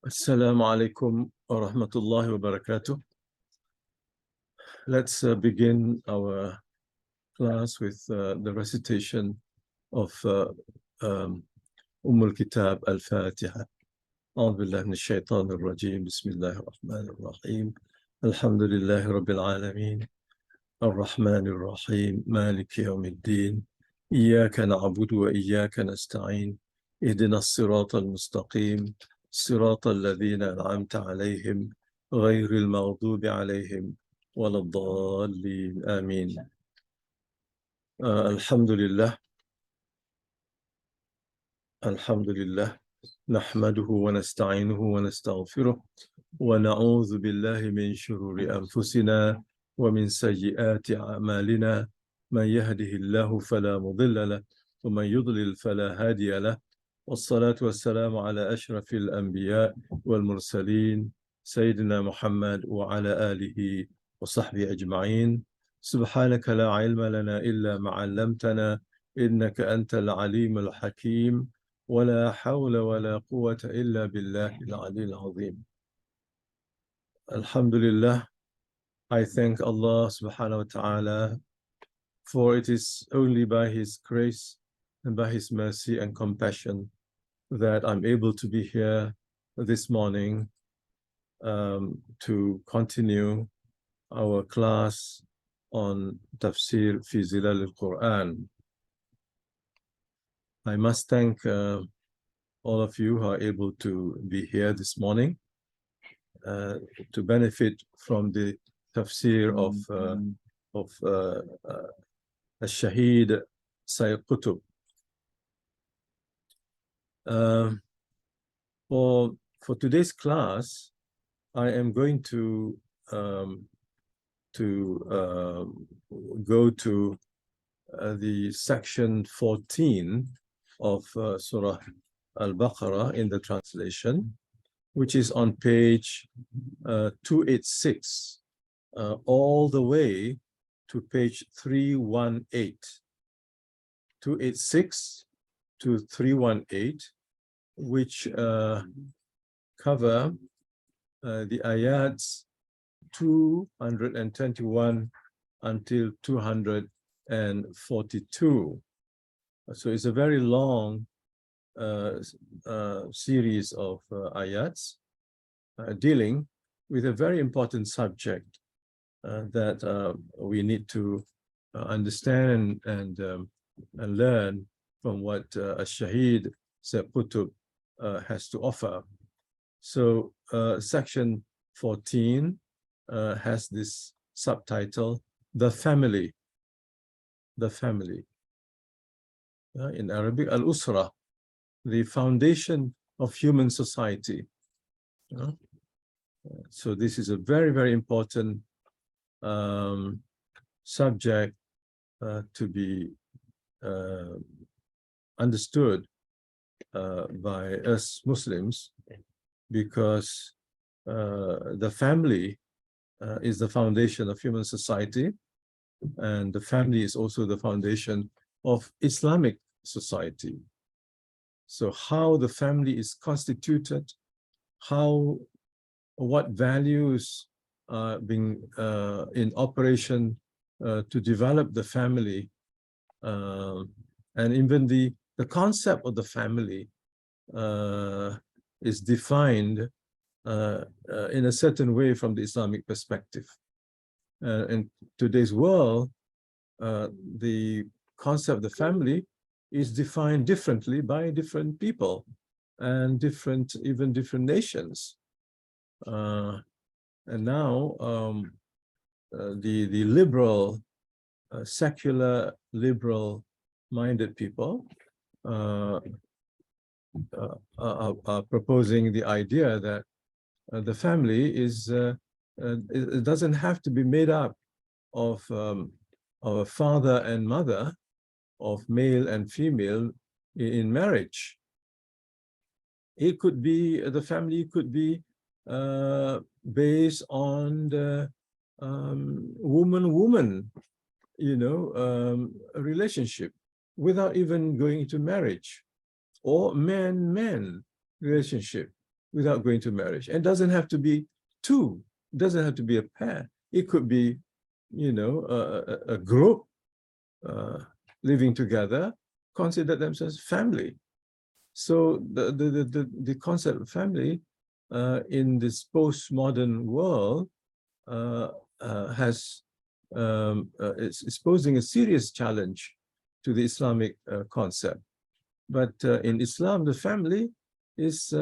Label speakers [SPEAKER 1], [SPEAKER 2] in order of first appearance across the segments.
[SPEAKER 1] Assalamu alaikum wa rahmatullahi wa barakatuh. Let's begin our class with the recitation of Al-Kitab Al-Fatiha. أعوذ بالله من الشيطان الرجيم. بسم الله الرحمن الرحيم. الحمد لله رب العالمين الرحمن الرحيم مالك يوم الدين إياك نعبد وإياك نستعين اهدنا الصراط المستقيم صراط الذين أنعمت عليهم غير المغضوب عليهم ولا الضالين آمين. الحمد لله نحمده ونستعينه ونستغفره ونعوذ بالله من شرور أنفسنا ومن سيئات أعمالنا من يهده الله فلا مضل له ومن يضلل فلا هادي له والصلاة والسلام على أشرف الأنبياء والمرسلين سيدنا محمد وعلى آله وصحبه أجمعين. سبحانك لا علم لنا إلا ما علمتنا إنك أنت العليم الحكيم ولا حول ولا قوة إلا بالله العلي العظيم. Alhamdulillah, I thank Allah subhanahu wa ta'ala, for it is only by His grace and by His mercy and compassion that I'm able to be here this morning to continue our class on Tafsir fi Zilal al-Qur'an. I must thank all of you who are able to be here this morning to benefit from the tafsir of Al-Shaheed Sayyid Qutb. For today's class, I am going to go to the section 14 of Surah Al-Baqarah in the translation, which is on page 286, all the way to page 318. 286 to 318, which cover the ayats 221 until 242. So it's a very long series of ayats dealing with a very important subject that we need to understand and learn from what Al-Shaheed Sayyid Qutb has to offer. So section 14 has this subtitle, The Family. The Family. In Arabic, Al-Usra, the foundation of human society. So this is a very, very important subject to be understood by us Muslims, because the family is the foundation of human society, and the family is also the foundation of Islamic society. So how the family is constituted, what values are being in operation to develop the family, and even the concept of the family is defined in a certain way from the Islamic perspective. In today's world, the concept of the family is defined differently by different people and even different nations. And now the liberal, secular, liberal-minded people are proposing the idea that the family is it doesn't have to be made up of a father and mother, of male and female in marriage. It could be, the family could be based on the woman-woman, relationship, without even going into marriage, or man-man relationship without going to marriage. And it doesn't have to be two, it doesn't have to be a pair. It could be, you know, a group living together, consider themselves family. So the concept of family in this postmodern world is posing a serious challenge to the Islamic concept. But in Islam, the family is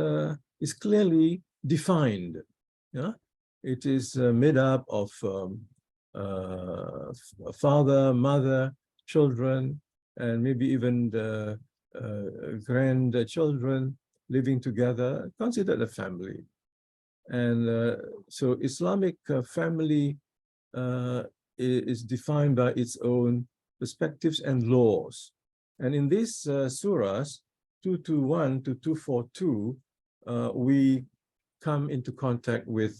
[SPEAKER 1] clearly defined. Yeah? It is made up of father, mother, children, and maybe even the grandchildren living together, considered a family. And so Islamic family is defined by its own perspectives and laws. And in these surahs, 221 to 242, we come into contact with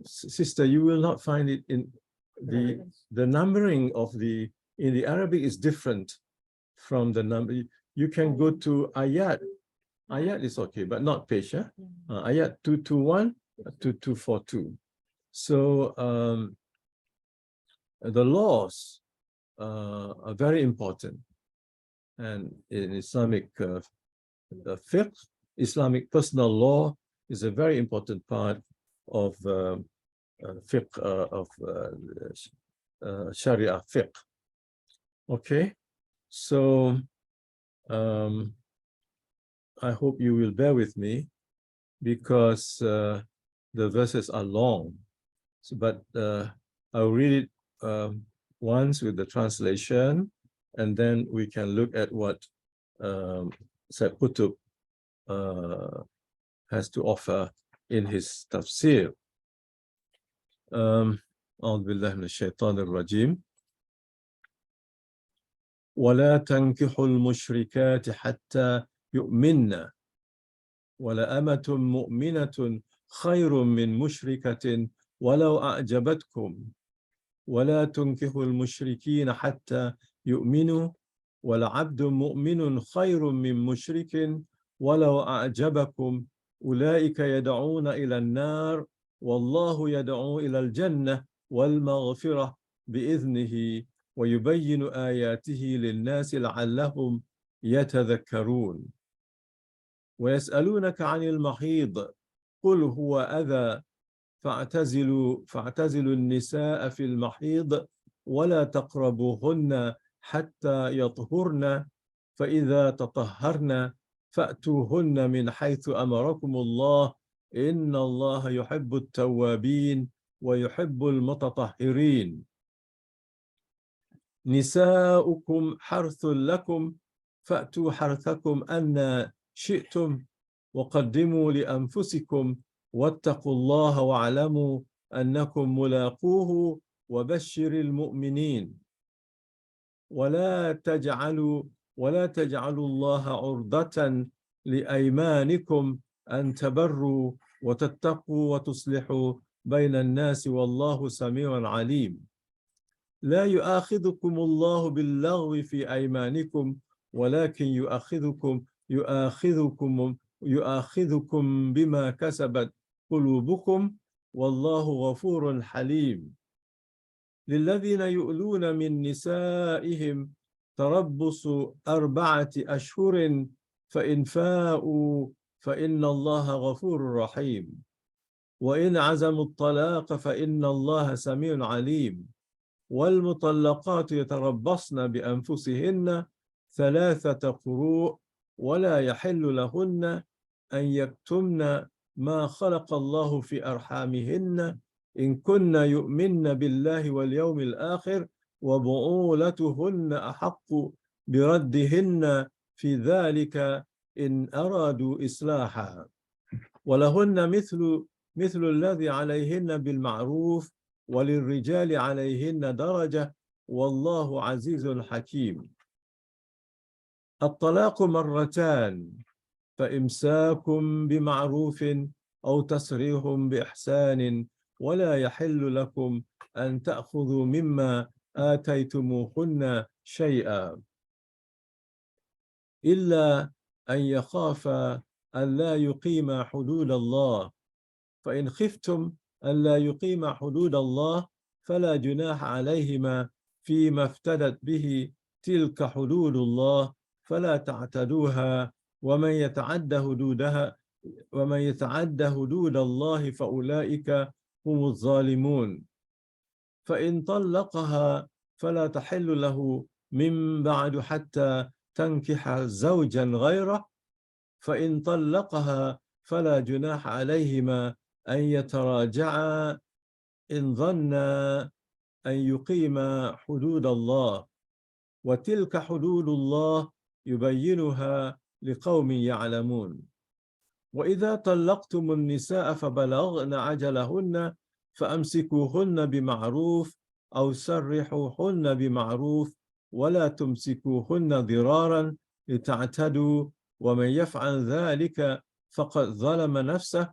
[SPEAKER 1] sister, you will not find it in the numbering of in the Arabic is different from the number. You can go to ayat. Ayat is okay, but not page. Huh? Ayat 221 to 242. So the laws are very important. And in Islamic fiqh, Islamic personal law is a very important part of fiqh, of Sharia fiqh. Okay, so I hope you will bear with me because the verses are long. So, but I'll read it once with the translation, and then we can look at what Sayyid Qutb has to offer in his tafsir. أعوذ بالله من الشيطان الرجيم. ولا تنكحوا المشركات حتى يؤمنن ولأمة مؤمنة خير من مشركة ولو أعجبتكم ولا تنكحوا المشركين حتى يؤمنوا ولعبد مؤمن خير من مشرك ولو أعجبكم أولئك يدعون إلى النار والله يدعو إلى الجنة والمغفرة بإذنه ويبين آياته للناس لعلهم يتذكرون ويسألونك عن المحيض قل هو أذى فاعتزلوا النساء في المحيض ولا تقربوهن حتى يطهرن فإذا تطهرن فأتوهن من حيث أمركم الله إن الله يحب التوابين ويحب المتطهرين نساؤكم حرث لكم فأتوا حرثكم أن شئتم وقدموا لأنفسكم واتقوا الله واعلموا أنكم ملاقوه وبشر المؤمنين ولا تجعلوا الله عرضة لأيمانكم أن تبروا وتتقوا وتصلحوا بين الناس والله سميع عليم لا يؤاخذكم الله باللغو في أيمانكم ولكن يؤاخذكم بما كسبت قلوبكم والله غفور حليم للذين يؤلون من نسائهم تربص 4 أشهر فإن فاءوا فإن الله غفور رحيم وإن عزموا الطلاق فإن الله سميع عليم والمطلقات يتربصن بأنفسهن 3 قروء ولا يحل لهن أن يكتمن ما خلق الله في أرحامهن إن كن يؤمن بالله واليوم الآخر وبعولتهن أحق بردهن في ذلك إن أرادوا إصلاحا ولهن مثل الذي عليهن بالمعروف وللرجال عليهن درجة والله عزيز حكيم الطلاق 2 مرات فإمساك بمعروف أو تسريح بإحسان ولا يحل لكم أن تأخذوا مما آتيتموهن شيئا إلا أن يخافا أن لا يقيم حدود الله، فإن خفتم أن لا يقيم حدود الله فلا جناح عليهما فيما افتدت به تلك حدود الله فلا تعتدوها، ومن يتعد حدود الله فأولئك هم الظالمون. فإن طلقها فلا تحل له من بعد حتى تنكح زوجا غيره، فإن طلقها فلا جناح عليهما أن يتراجعا إن ظنا أن يقيما حدود الله، وتلك حدود الله يبينها لقوم يعلمون. وإذا طلقتم النساء فبلغن أجلهن فأمسكوهن بمعروف أو سرحوهن بمعروف، ولا تمسكوهن ضرارا لتعتدوا، ومن يفعل ذلك فقد ظلم نفسه.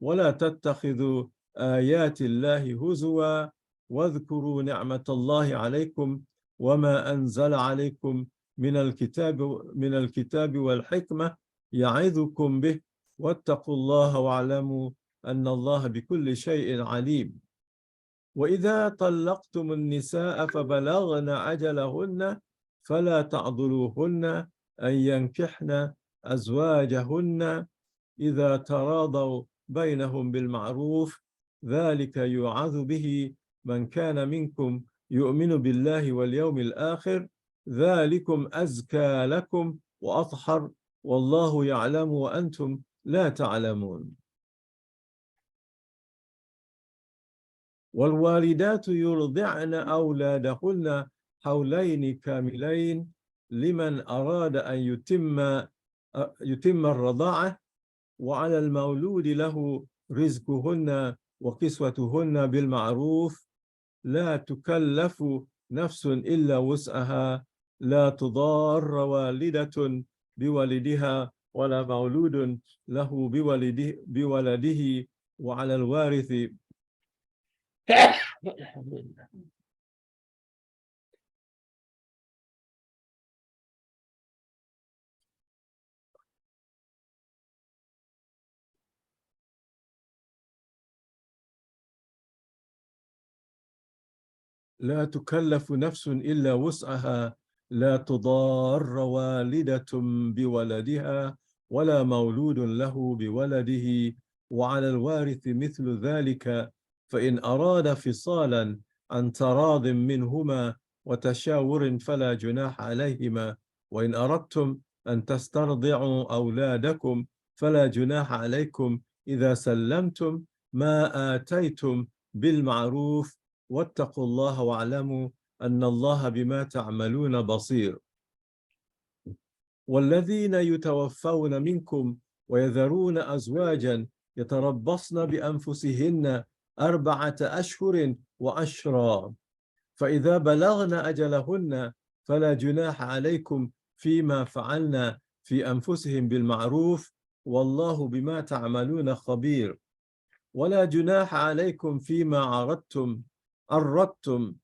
[SPEAKER 1] ولا تتخذوا آيات الله هزوا واذكروا نعمة الله عليكم وما أنزل عليكم من الكتاب والحكمة يعظكم به، واتقوا الله واعلموا أن الله بكل شيء عليم. وإذا طلقتم النساء فبلغن أجلهن فلا تعضلوهن أن ينكحن أزواجهن إذا تراضوا بينهم بالمعروف، ذلك يوعظ به من كان منكم يؤمن بالله واليوم الآخر، ذلكم أزكى لكم وأطهر، والله يعلم وأنتم لا تعلمون. والوالدات يرضعن أولادهن حولين كاملين لمن أراد أن يتم الرضاعة، وعلى المولود له رزقهن وكسوتهن بالمعروف، لا تكلف نفس إلا وسعها، لا تضار والدة بولدها ولا مولود له بولده، وعلى الوارث لا تكلف نفس إلا وسعها، لا تضار والدة بولدها ولا مولود له بولده، وعلى الوارث مثل ذلك، فإن أراد فصالا عن تراض منهما وتشاور فلا جناح عليهما. وإن أردتم أن تسترضعوا أولادكم فلا جناح عليكم إذا سلمتم ما آتيتم بالمعروف، واتقوا الله واعلموا أن الله بما تعملون بصير. والذين يتوفون منكم ويذرون أزواجا يتربصن بأنفسهن 4 أشهر وعشرا، فإذا بلغن أجلهن فلا جناح عليكم فيما فعلن في أنفسهم بالمعروف، والله بما تعملون خبير. ولا جناح عليكم فيما أردتم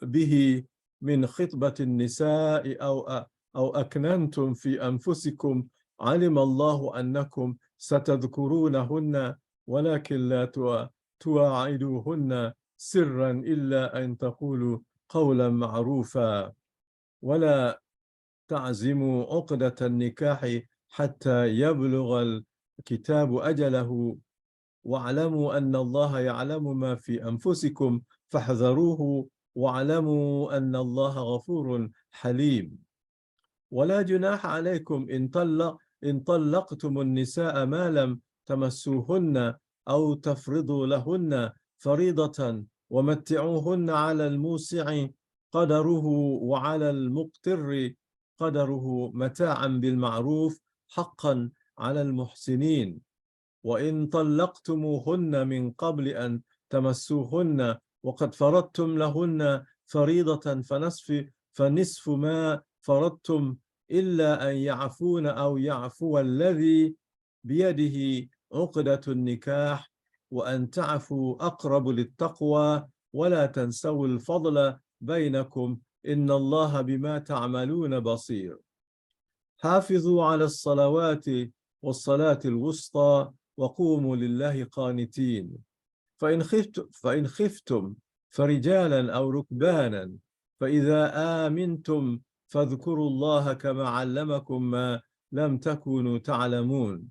[SPEAKER 1] به من خطبة النساء أو أكننتم في أنفسكم، علم الله أنكم ستذكرونهن ولكن لا تواعدوهن سرا إلا أن تقولوا قولا معروفا، ولا تعزموا عقدة النكاح حتى يبلغ الكتاب أجله، واعلموا أن الله يعلم ما في أنفسكم فاحذروه، واعلموا أن الله غفور حليم. ولا جناح عليكم إن طلقتم النساء ما لم تمسوهن أو تفرضوا لهن فريضة، ومتعوهن على الموسع قدره وعلى المقتر قدره متاعا بالمعروف، حقا على المحسنين. وإن طلقتموهن من قبل أن تمسوهن وقد فرضتم لهن فريضة فنصف ما فرضتم، إلا أن يعفون أو يعفو الذي بيده عقدة النكاح، وأن تعفوا أقرب للتقوى، ولا تنسوا الفضل بينكم إن الله بما تعملون بصير. حافظوا على الصلوات والصلاة الوسطى وقوموا لله قانتين فإن خفتم فرجالا أو ركبانا فإذا آمنتم فاذكروا الله كما علمكم ما لم تكونوا تعلمون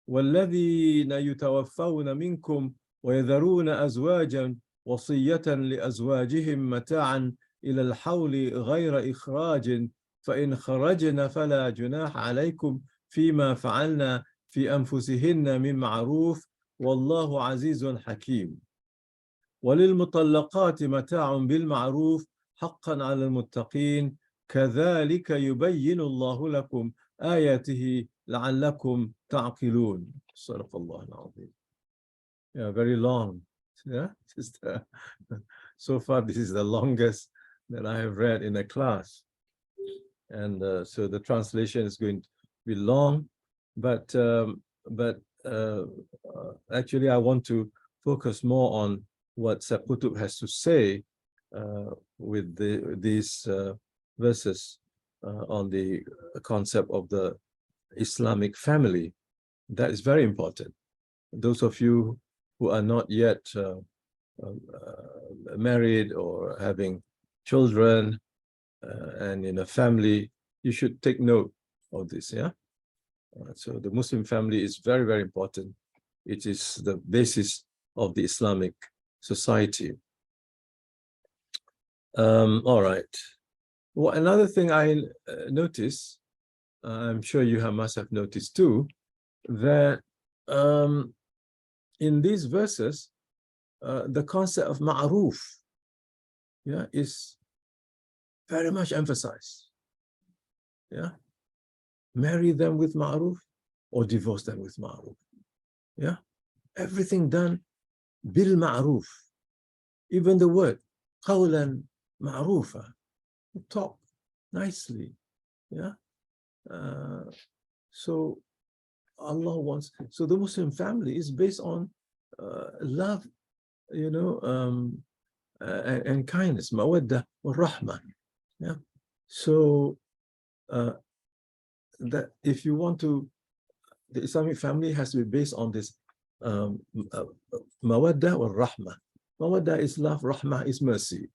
[SPEAKER 1] والذين يتوفون منكم ويذرون أزواجا وصية لأزواجهم متاعا إلى الحول غير إخراج فإن خرجن فلا جناح عليكم فيما فعلنا في أنفسهن من معروف والله عزيز حكيم وللمطلقات متاع بالمعروف حقا على المتقين كذلك يبين الله لكم آياته لعلكم تعقلون. صدق الله العظيم. Yeah, very long. Yeah, so far this is the longest that I have read in a class, and so the translation is going to be long, but actually I want to focus more on what Sayyid Qutb has to say with these verses on the concept of the Islamic family. That is very important. Those of you who are not yet married or having children and in a family, you should take note of this. Yeah. So the Muslim family is very, very important. It is the basis of the Islamic society. All right. Well, another thing I noticed, I'm sure you must have noticed too, that in these verses, the concept of ma'ruf, yeah, is very much emphasized. Yeah, marry them with ma'ruf or divorce them with ma'ruf. Yeah, everything done bil ma'ruf. Even the word qawlan ma'rufa, talk nicely. Yeah, so Allah wants. So the Muslim family is based on love, you know, and kindness, mawaddah wa rahmah. Yeah. So that if you want to, the Islamic family has to be based on this mawaddah wa rahmah. Mawaddah is love, rahmah is mercy.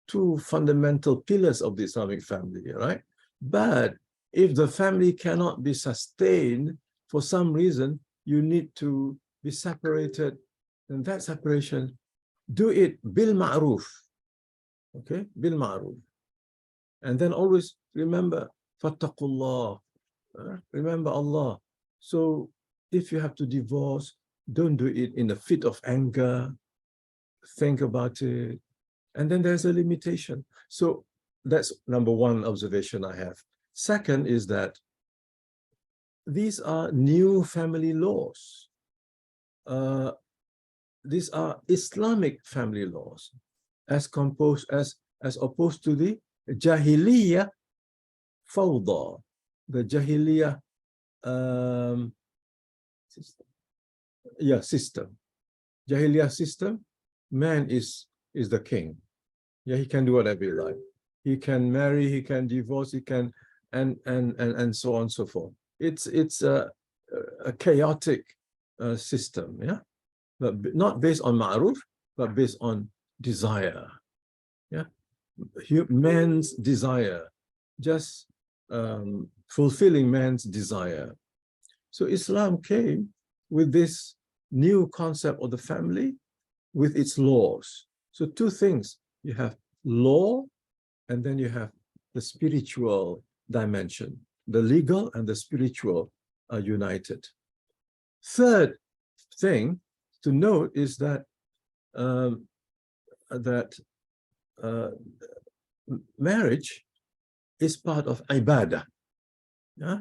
[SPEAKER 1] Two fundamental pillars of the Islamic family, right? But if the family cannot be sustained for some reason, you need to be separated, and that separation, do it bil ma'ruf, okay, bil ma'ruf. And then always remember, fattaqullah, remember Allah. So if you have to divorce, don't do it in a fit of anger, think about it, and then there's a limitation. So that's number one observation I have. Second is that these are new family laws. These are Islamic family laws, as opposed to the Jahiliyyah Fawda, the Jahiliyyah system. Jahiliyyah system, man is the king. Yeah, he can do whatever he likes. He can marry, he can divorce, he can, and so on and so forth. It's a chaotic system, yeah, but not based on ma'ruf, but based on desire. Yeah, man's desire, just fulfilling man's desire. So Islam came with this new concept of the family, with its laws. So two things: you have law, and then you have the spiritual dimension. The legal and the spiritual are united. Third thing to note is that marriage is part of ibadah. Yeah,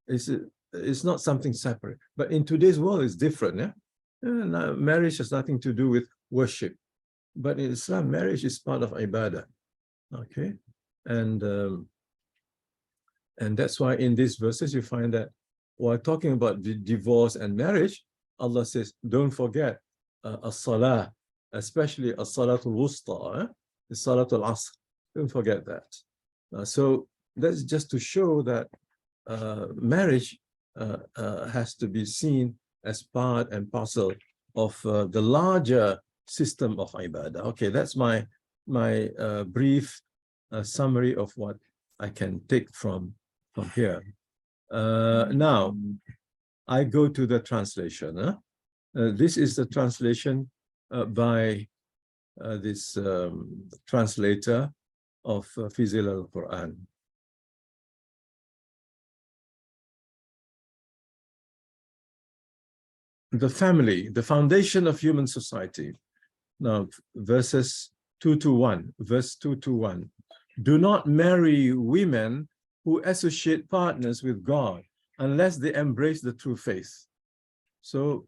[SPEAKER 1] it's not something separate. But in today's world, it's different. Yeah, marriage has nothing to do with worship. But in Islam, marriage is part of ibadah. Okay, and that's why in these verses you find that while talking about the divorce and marriage, Allah says, don't forget as-salah, especially as-salatul wusta, the salatul asr. Don't forget that. So that's just to show that marriage has to be seen as part and parcel of the larger system of ibadah. Okay, that's my brief summary of what I can take from here. Now, I go to the translation. This is the translation by this translator of ẓILާL AL-QUR'AN. The family, the foundation of human society. Now, verses 2 to 1, verse 2 to 1. Do not marry women who associate partners with God unless they embrace the true faith. So,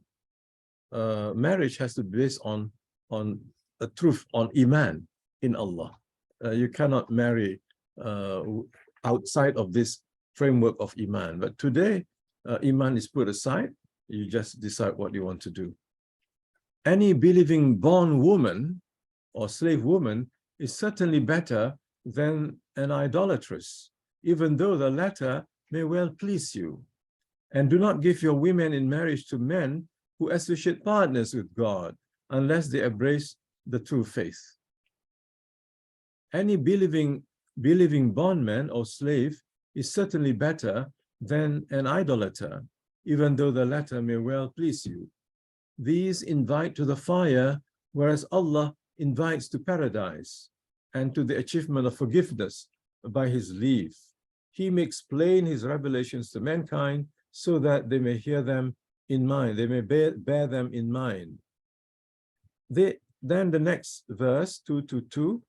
[SPEAKER 1] marriage has to be based on a truth, on iman in Allah. You cannot marry outside of this framework of iman. But today, iman is put aside. You just decide what you want to do. Any believing born woman or slave woman is certainly better than an idolatress, even though the latter may well please you. And do not give your women in marriage to men who associate partners with God, unless they embrace the true faith. Any believing bondman or slave is certainly better than an idolater, even though the latter may well please you. These invite to the fire, whereas Allah invites to paradise and to the achievement of forgiveness by His leave. He makes plain His revelations to mankind so that they may hear them in mind, they may bear them in mind. Then the next verse, 2 to 2,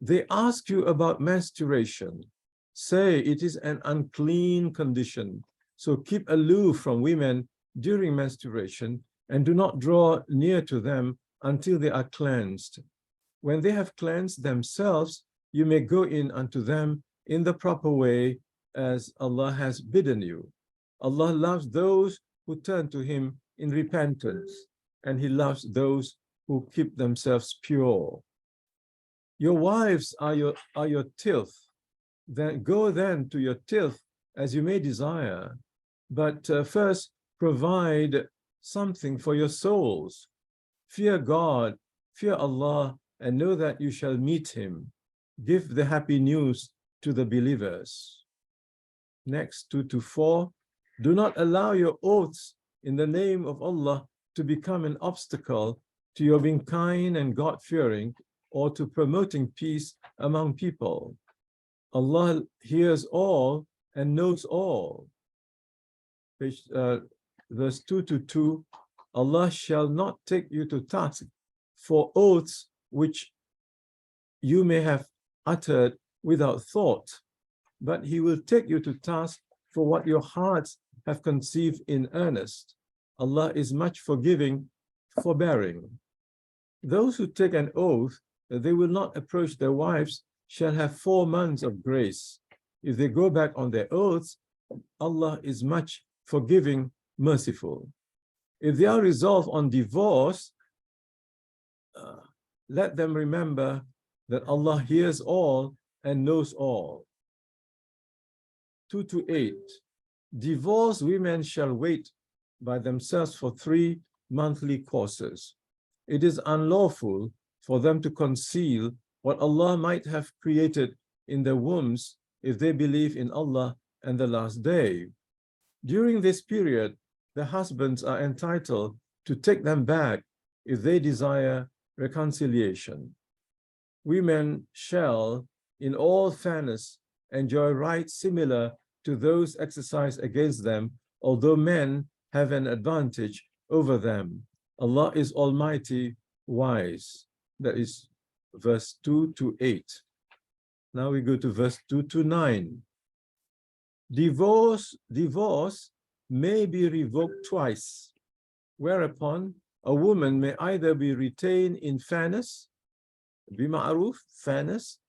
[SPEAKER 1] they ask you about menstruation. Say it is an unclean condition. So keep aloof from women during menstruation and do not draw near to them until they are cleansed. When they have cleansed themselves, you may go in unto them in the proper way as Allah has bidden you. Allah loves those who turn to Him in repentance, and He loves those who keep themselves pure. Your wives are your tilth. Then go then to your tilth as you may desire, but first provide something for your souls. Fear God, fear Allah, and know that you shall meet Him. Give the happy news to the believers. Next, 2 to 4. Do not allow your oaths in the name of Allah to become an obstacle to your being kind and God-fearing or to promoting peace among people. Allah hears all and knows all. Verse 2 to 2, Allah shall not take you to task for oaths which you may have uttered without thought, but He will take you to task for what your hearts have conceived in earnest. Allah is much forgiving, forbearing. Those who take an oath that they will not approach their wives shall have 4 months of grace. If they go back on their oaths, Allah is much forgiving, merciful. If they are resolved on divorce, let them remember that Allah hears all and knows all. 2 to 8. Divorced women shall wait by themselves for 3 monthly courses. It is unlawful for them to conceal what Allah might have created in their wombs if they believe in Allah and the last day. During this period, the husbands are entitled to take them back if they desire reconciliation. Women shall, in all fairness, enjoy rights similar to those exercised against them, although men have an advantage over them. Allah is Almighty, wise. That is verse 2 to 8. Now we go to verse 2 to 9. Divorce may be revoked twice, whereupon a woman may either be retained in fairness, bima'ruf, fairness,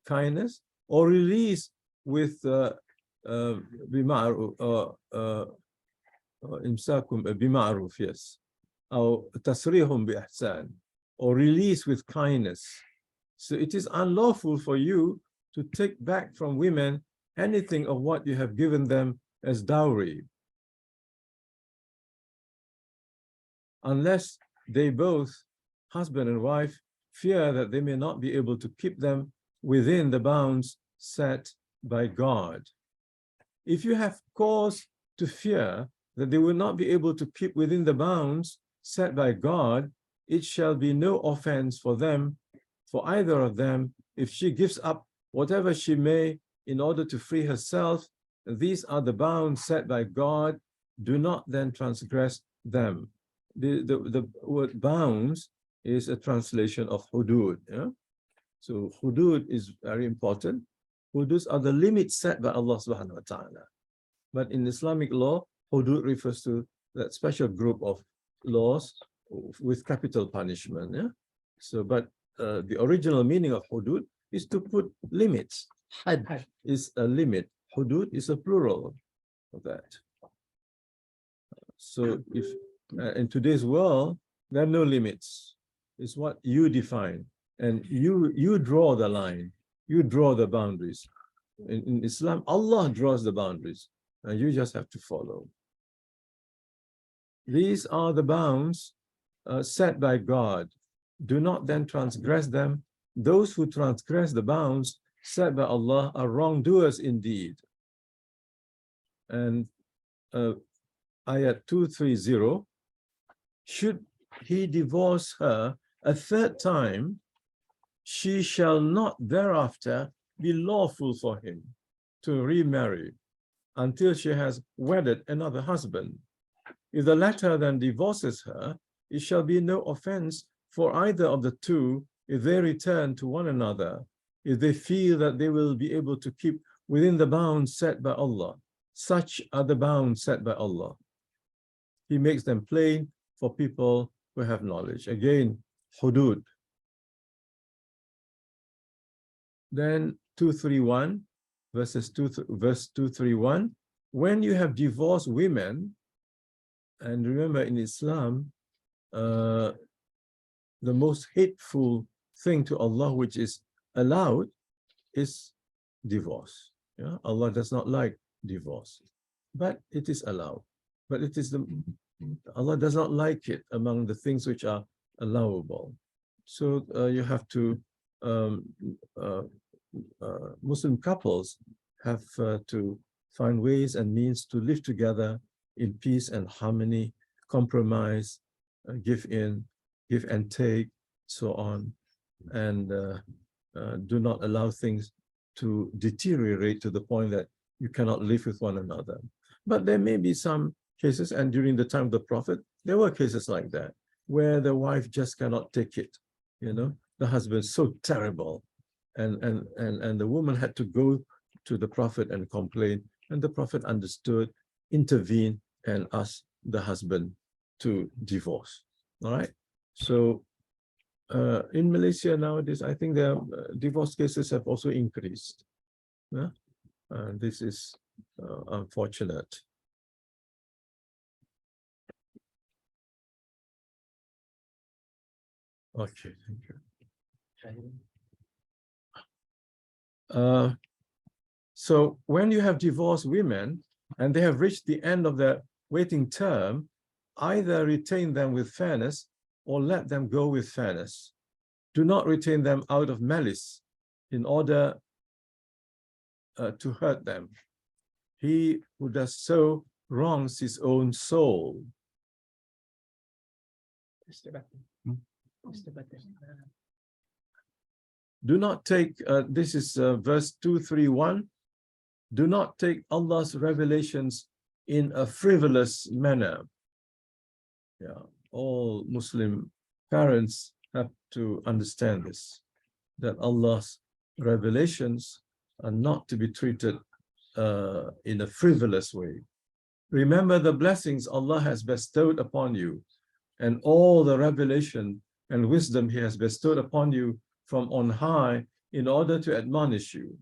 [SPEAKER 1] kindness, or released with imsakum bima'ruf, yes, or tasrihum bi ihsan, or release with kindness. So it is unlawful for you to take back from women anything of what you have given them as dowry, unless they both, husband and wife, fear that they may not be able to keep them within the bounds set by God. If you have cause to fear that they will not be able to keep within the bounds set by God, it shall be no offense for them, for either of them, if she gives up whatever she may in order to free herself. These are the bounds set by God. Do not then transgress them. The word bounds is a translation of hudud. Yeah? So hudud is very important. Hudud are the limits set by Allah subhanahu wa ta'ala. But in Islamic law, hudud refers to that special group of laws with capital punishment. Yeah? So, but the original meaning of hudud is to put limits. Had is a limit. Hudud is a plural of that. So if in today's world, there are no limits. It's what you define. And you draw the line. You draw the boundaries. In Islam, Allah draws the boundaries. And you just have to follow. These are the bounds set by God. Do not then transgress them. Those who transgress the bounds set by Allah are wrongdoers indeed. And ayat 230, should he divorce her a third time, she shall not thereafter be lawful for him to remarry until she has wedded another husband. If the latter then divorces her, it shall be no offense for either of the two if they return to one another, if they feel that they will be able to keep within the bounds set by Allah. Such are the bounds set by Allah. He makes them plain for people who have knowledge. Again, hudud. Then 231, verse 231, when you have divorced women, and remember in Islam, the most hateful thing to Allah which is allowed is divorce. Yeah? Allah does not like divorce, but it is allowed. But it is Allah does not like it among the things which are allowable. So you have to, Muslim couples have to find ways and means to live together in peace and harmony, compromise, give and take, so on, and do not allow things to deteriorate to the point that you cannot live with one another. But there may be some cases, and during the time of the Prophet, there were cases like that, where the wife just cannot take it. You know, the husband is so terrible, and the woman had to go to the Prophet and complain, and the Prophet understood, intervened, and asked the husband to divorce. All right. So in Malaysia nowadays, I think the divorce cases have also increased. Yeah? This is unfortunate. Okay, thank you. So when you have divorced women and they have reached the end of their waiting term, either retain them with fairness or let them go with fairness. Do not retain them out of malice in order to hurt them. He who does so wrongs his own soul. Do not take, this is verse 231, do not take Allah's revelations in a frivolous manner. Yeah, all Muslim parents have to understand this, that Allah's revelations are not to be treated in a frivolous way. Remember the blessings Allah has bestowed upon you and all the revelation and wisdom He has bestowed upon you from on high in order to admonish you.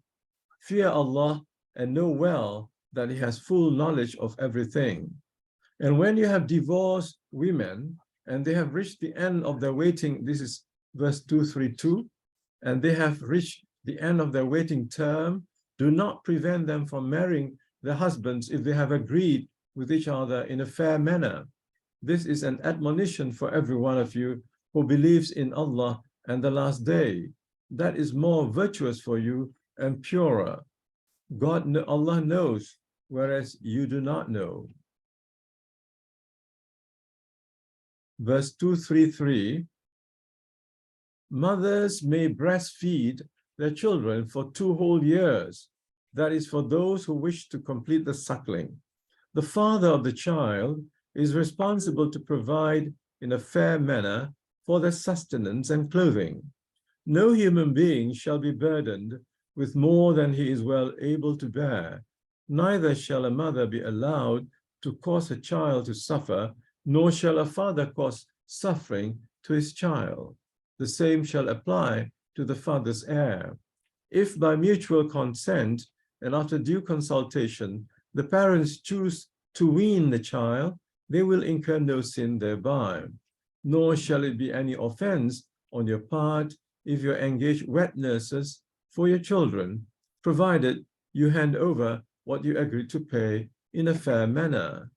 [SPEAKER 1] Fear Allah and know well that He has full knowledge of everything. And when you have divorced women and they have reached the end of their waiting, this is verse 232, and they have reached the end of their waiting term, Do not prevent them from marrying their husbands if they have agreed with each other in a fair manner. This is an admonition for every one of you who believes in Allah and the last day. That is more virtuous for you and purer. Allah knows, whereas you do not know. Verse 233, mothers may breastfeed their children for 2 whole years. That is for those who wish to complete the suckling. The father of the child is responsible to provide in a fair manner for their sustenance and clothing. No human being shall be burdened with more than he is well able to bear. Neither shall a mother be allowed to cause a child to suffer, nor shall a father cause suffering to his child. The same shall apply to the father's heir. If by mutual consent and after due consultation, the parents choose to wean the child, they will incur no sin thereby. Nor shall it be any offense on your part if you engage wet nurses for your children, provided you hand over what you agreed to pay in a fair manner.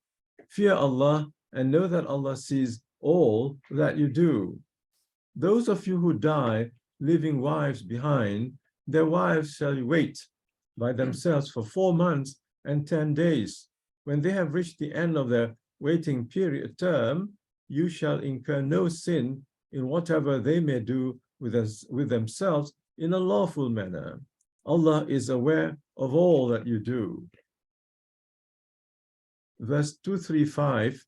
[SPEAKER 1] Fear Allah and know that Allah sees all that you do. Those of you who die, leaving wives behind, their wives shall wait by themselves for 4 months and 10 days. When they have reached the end of their waiting period term, you shall incur no sin in whatever they may do with themselves in a lawful manner. Allah is aware of all that you do. Verse 235,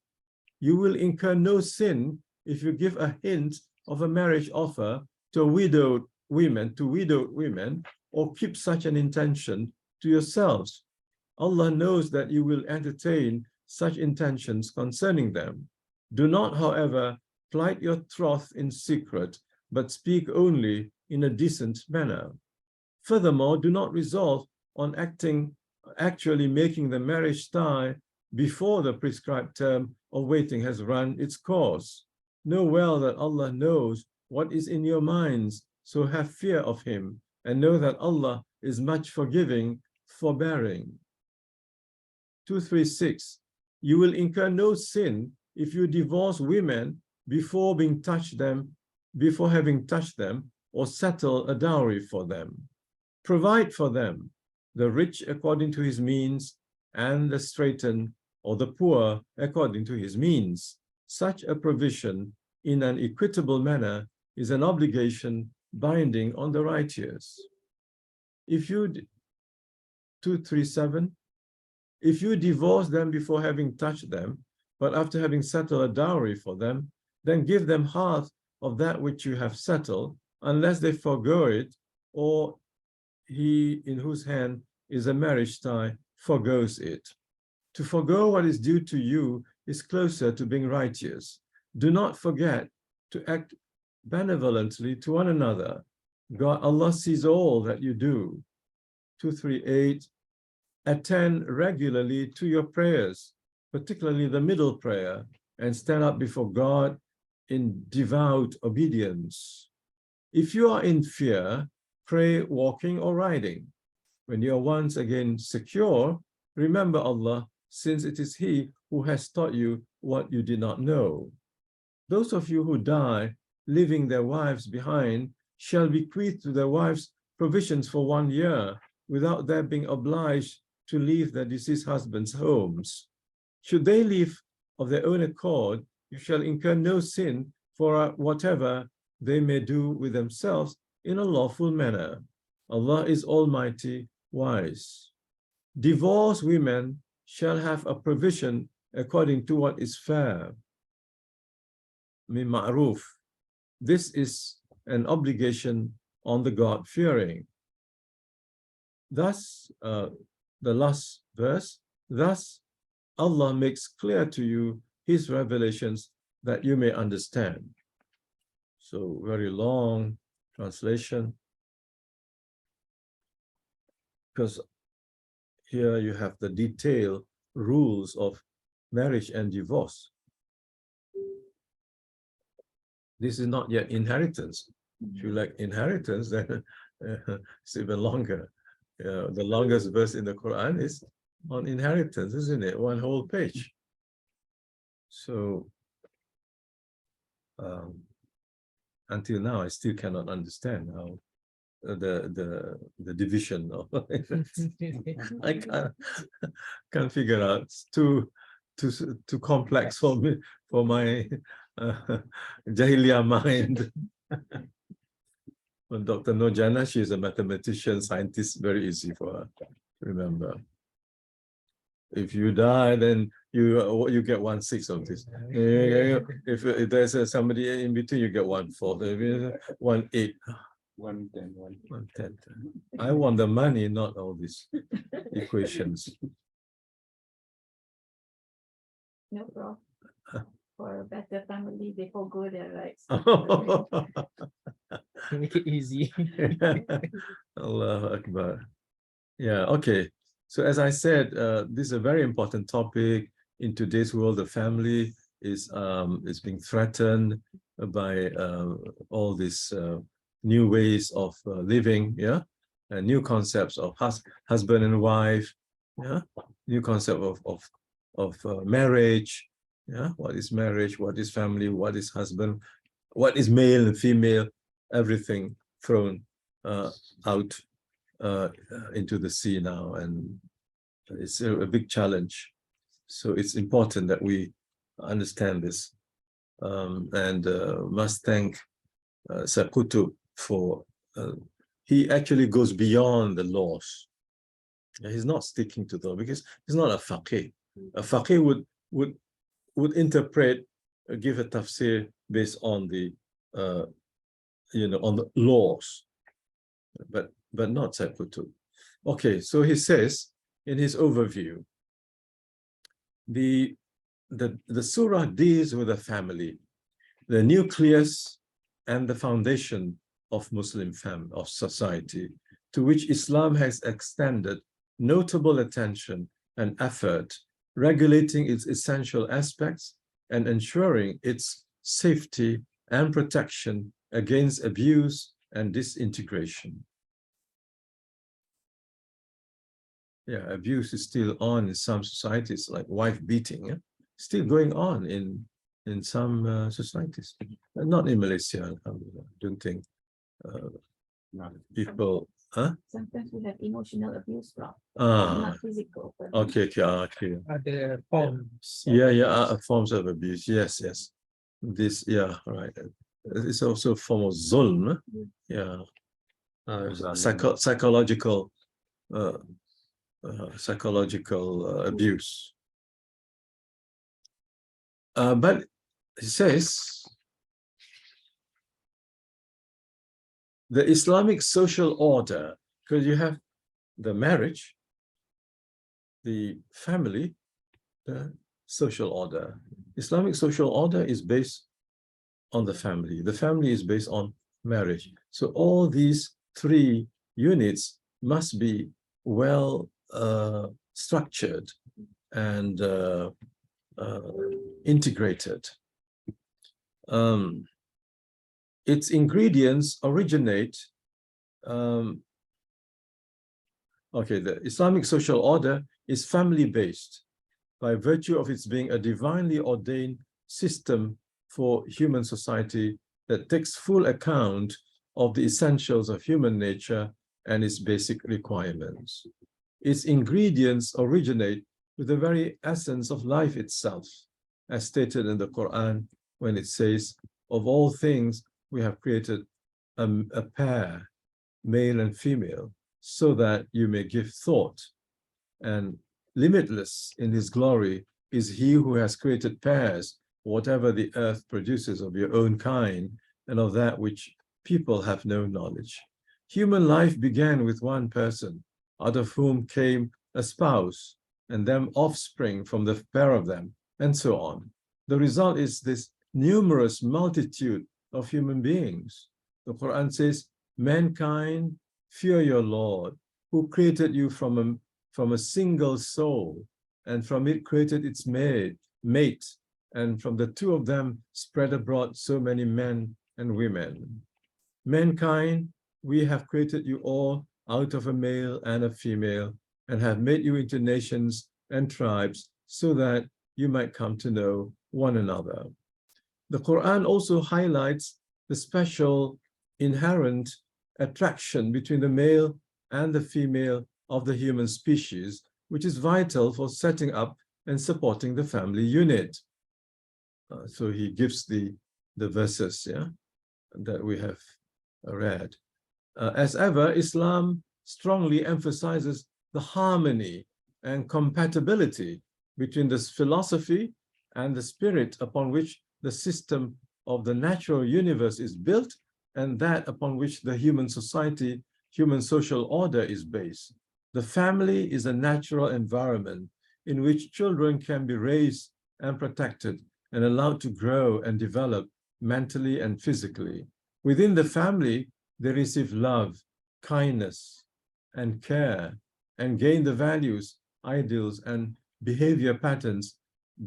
[SPEAKER 1] you will incur no sin if you give a hint of a marriage offer to widowed women, or keep such an intention to yourselves. Allah knows that you will entertain such intentions concerning them. Do not, however, plight your troth in secret, but speak only in a decent manner. Furthermore, do not resolve on actually making the marriage tie before the prescribed term of waiting has run its course. Know well that Allah knows what is in your minds, so have fear of Him, and know that Allah is much forgiving, forbearing. 236. You will incur no sin if you divorce women before having touched them, or settle a dowry for them. Provide for them, the rich according to his means, and the straitened or the poor according to his means. Such a provision in an equitable manner is an obligation binding on the righteous. 237, if you divorce them before having touched them, but after having settled a dowry for them, then give them half of that which you have settled, unless they forego it, or he in whose hand is a marriage tie forgoes it. To forego what is due to you is closer to being righteous. Do not forget to act benevolently to one another. Allah sees all that you do. 238, attend regularly to your prayers, particularly the middle prayer, and stand up before God in devout obedience. If you are in fear, pray walking or riding. When you are once again secure, remember Allah, since it is He who has taught you what you did not know. Those of you who die, leaving their wives behind, shall bequeath to their wives provisions for 1 year, without their being obliged to leave their deceased husbands' homes. Should they leave of their own accord, you shall incur no sin for whatever they may do with themselves in a lawful manner. Allah is Almighty, wise. Divorced women shall have a provision according to what is fair. Min ma'ruf. This is an obligation on the God-fearing. Thus, the last verse, thus Allah makes clear to you His revelations that you may understand. So very long translation, because here you have the detailed rules of marriage and divorce. This is not yet inheritance. If you like inheritance, then it's even longer. The longest verse in the Quran is on inheritance, isn't it? One whole page. So until now, I still cannot understand how the division of I can't figure out. It's too complex for me, for my Jahiliya mind. When Dr. Nojana, she's a mathematician, scientist, very easy for her to remember. If you die, then you get 1/6 of this. If there's somebody in between, you get 1/4. 1/8.
[SPEAKER 2] 1/10.
[SPEAKER 1] 1/10. I want the money, not all these equations.
[SPEAKER 3] No, Prof. For a better family, they forgo their rights.
[SPEAKER 2] Make it easy.
[SPEAKER 1] Allahu Akbar. Yeah, okay. So as I said, this is a very important topic in today's world. The family is being threatened by all these new ways of living, yeah, and new concepts of husband and wife, yeah, new concept of marriage, yeah. What is marriage? What is family? What is husband? What is male and female? Everything thrown out into the sea now, and it's a big challenge. So it's important that we understand this, and must thank Sayyid Qutb for he actually goes beyond the laws. He's not sticking to the law because he's not a faqih. A faqih would interpret, give a tafsir based on the on the laws, but not Sayyid Qutb. Okay, so he says in his overview, the surah deals with the family, the nucleus and the foundation of Muslim society, to which Islam has extended notable attention and effort, regulating its essential aspects and ensuring its safety and protection against abuse and disintegration. Yeah, abuse is still on in some societies, like wife beating, yeah? Still going on in some societies. Not in Malaysia, I don't think people. Huh?
[SPEAKER 3] Sometimes we have emotional abuse, Prof.
[SPEAKER 1] Ah,
[SPEAKER 3] Not physical. But
[SPEAKER 1] okay.
[SPEAKER 2] Other forms.
[SPEAKER 1] Yeah, forms of abuse. Yes. This, yeah, right. It's also a form of zulm. Yeah, psychological abuse. But he says the Islamic social order, because you have the marriage, the family, the social order. Islamic social order is based on the family. The family is based on marriage. So all these three units must be well structured and integrated. Its ingredients originate, the Islamic social order is family-based by virtue of its being a divinely ordained system for human society that takes full account of the essentials of human nature and its basic requirements. Its ingredients originate with the very essence of life itself, as stated in the Quran when it says, of all things, we have created a pair, male and female, so that you may give thought. And limitless in his glory is he who has created pairs, whatever the earth produces of your own kind, and of that which people have no knowledge. Human life began with one person, out of whom came a spouse, and then offspring from the pair of them, and so on. The result is this numerous multitude of human beings. The Quran says, mankind, fear your Lord, who created you from a single soul, and from it created its mate, and from the two of them spread abroad so many men and women. Mankind, we have created you all out of a male and a female, and have made you into nations and tribes so that you might come to know one another. The Quran also highlights the special inherent attraction between the male and the female of the human species, which is vital for setting up and supporting the family unit. So he gives the verses, yeah, that we have read. As ever, Islam strongly emphasizes the harmony and compatibility between this philosophy and the spirit upon which the system of the natural universe is built, and that upon which the human society, human social order is based. The family is a natural environment in which children can be raised and protected and allowed to grow and develop mentally and physically. Within the family, they receive love, kindness, and care, and gain the values, ideals, and behavior patterns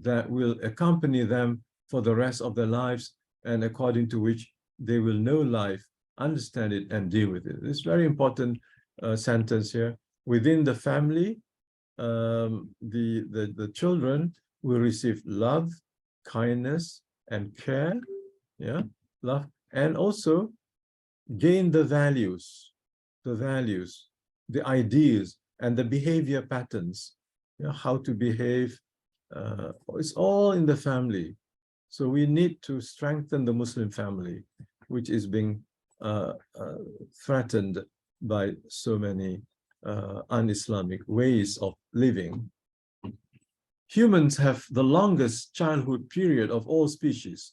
[SPEAKER 1] that will accompany them for the rest of their lives, and according to which they will know life, understand it, and deal with it. It's very important sentence here. Within the family, the children will receive love, kindness, and care, yeah, love, and also gain the values, the ideas, and the behavior patterns, you know, how to behave. It's all in the family. So we need to strengthen the Muslim family, which is being threatened by so many un-Islamic ways of living. Humans have the longest childhood period of all species,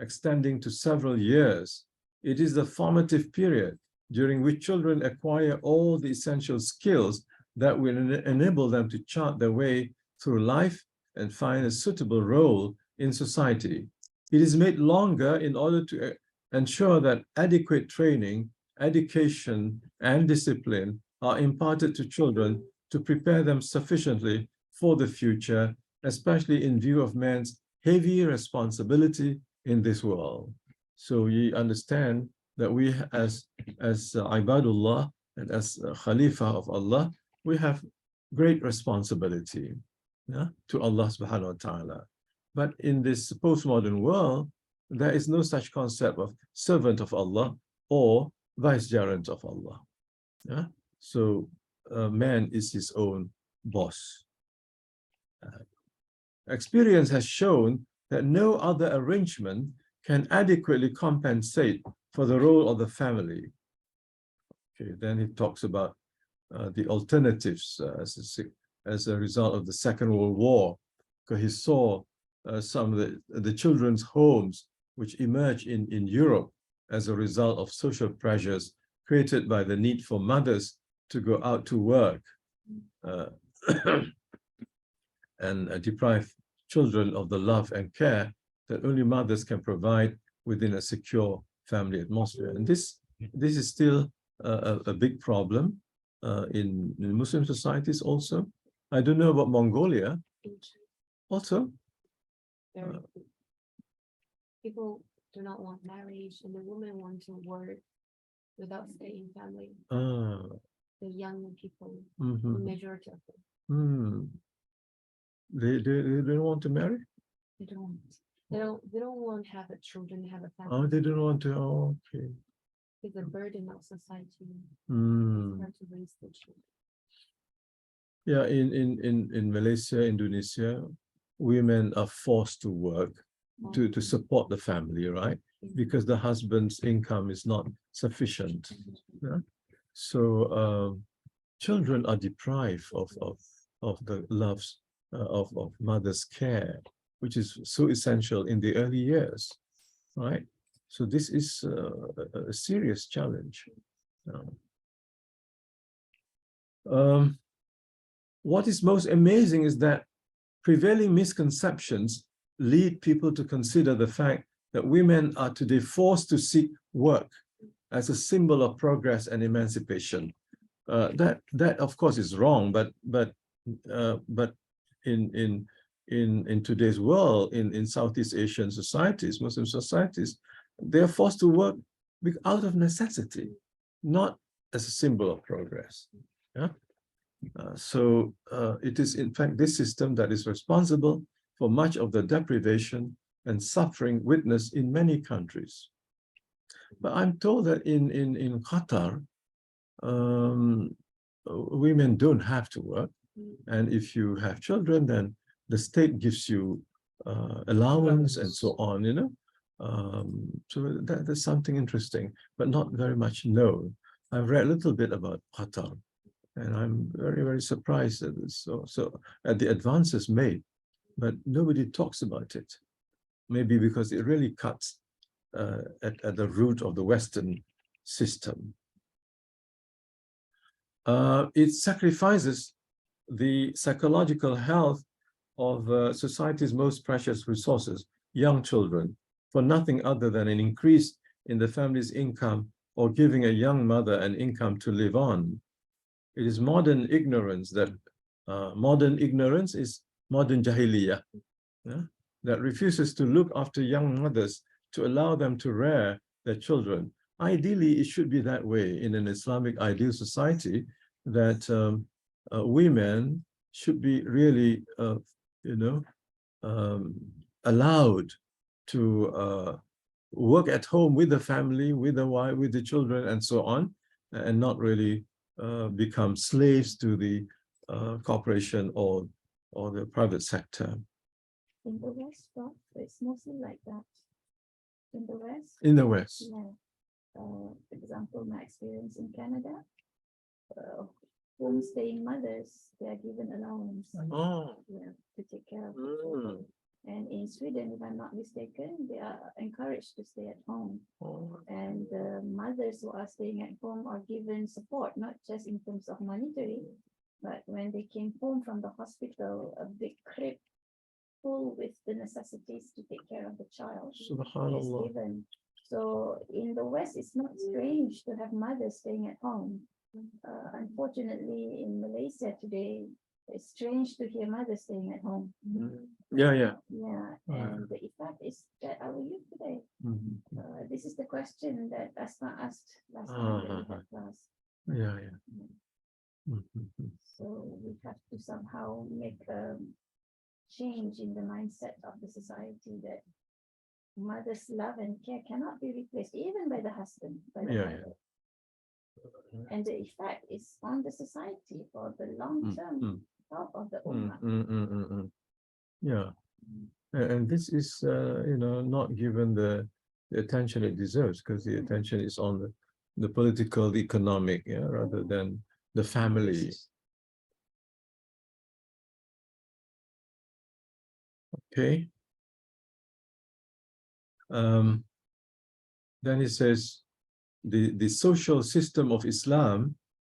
[SPEAKER 1] extending to several years. It is the formative period during which children acquire all the essential skills that will enable them to chart their way through life and find a suitable role in society. It is made longer in order to ensure that adequate training, education, and discipline are imparted to children to prepare them sufficiently for the future, especially in view of man's heavy responsibility in this world. So you understand that we, as Ibadullah and as Khalifa of Allah, we have great responsibility, yeah, to Allah subhanahu wa ta'ala. But in this postmodern world, there is no such concept of servant of Allah or vicegerent of Allah. Yeah? So man is his own boss. Experience has shown that no other arrangement can adequately compensate for the role of the family. Okay, then he talks about the alternatives as a result of the Second World War, because he saw some of the children's homes which emerged in Europe as a result of social pressures created by the need for mothers to go out to work and deprive children of the love and care that only mothers can provide within a secure family atmosphere. And this is still a big problem in Muslim societies also. I don't know about Mongolia. Also,
[SPEAKER 4] people do not want marriage, and the women want to work without staying family. The young people, the majority of them.
[SPEAKER 1] They don't want to marry?
[SPEAKER 4] They don't. They don't want to have a children, have a family.
[SPEAKER 1] Oh, they don't want to. Oh, okay.
[SPEAKER 4] It's a burden of society. It's hard to raise the children.
[SPEAKER 1] Yeah, in Malaysia, Indonesia, women are forced to work to support the family, right? Because the husband's income is not sufficient. Yeah? So children are deprived of the loves of mother's care, which is so essential in the early years, right? So this is a serious challenge. What is most amazing is that prevailing misconceptions lead people to consider the fact that women are today forced to seek work as a symbol of progress and emancipation. That of course is wrong, but in today's world, in Southeast Asian societies, Muslim societies, they are forced to work out of necessity, not as a symbol of progress. Yeah? So it is in fact this system that is responsible for much of the deprivation and suffering witnessed in many countries. But I'm told that in Qatar, women don't have to work, and if you have children, then the state gives you allowance and so on, you know. So that's something interesting, but not very much known. I've read a little bit about Qatar, and I'm very, very surprised at this. So at the advances made, but nobody talks about it. Maybe because it really cuts at the root of the Western system. It sacrifices the psychological health of society's most precious resources, young children, for nothing other than an increase in the family's income or giving a young mother an income to live on. It is modern ignorance that, modern ignorance is modern jahiliyah, yeah? That refuses to look after young mothers to allow them to rear their children. Ideally, it should be that way in an Islamic ideal society, that women should be really, allowed to work at home with the family, with the wife, with the children, and so on, and not really become slaves to the corporation or the private sector.
[SPEAKER 3] In the West, Prof, it's mostly like that. In the West?
[SPEAKER 1] In the West.
[SPEAKER 3] Yeah. For example, my experience in Canada, homestaying mothers, they are given allowance to take care of the children. And in Sweden, if I'm not mistaken, they are encouraged to stay at home. And the mothers who are staying at home are given support, not just in terms of monetary, but when they came home from the hospital, a big crib full with the necessities to take care of the child is given. So in the West, it's not strange to have mothers staying at home. Unfortunately, in Malaysia today, it's strange to hear mothers staying at home.
[SPEAKER 1] Yeah.
[SPEAKER 3] And the effect is that our youth today. This is the question that Asma asked last time in that class. So we have to somehow make a change in the mindset of the society that mother's love and care cannot be replaced, even by the husband, by the mother. And the effect is on the society for the long-term health of the ummah.
[SPEAKER 1] Yeah, and this is, not given the attention it deserves, because the attention is on the political, the economic, rather than the family. Okay. Then he says, the social system of Islam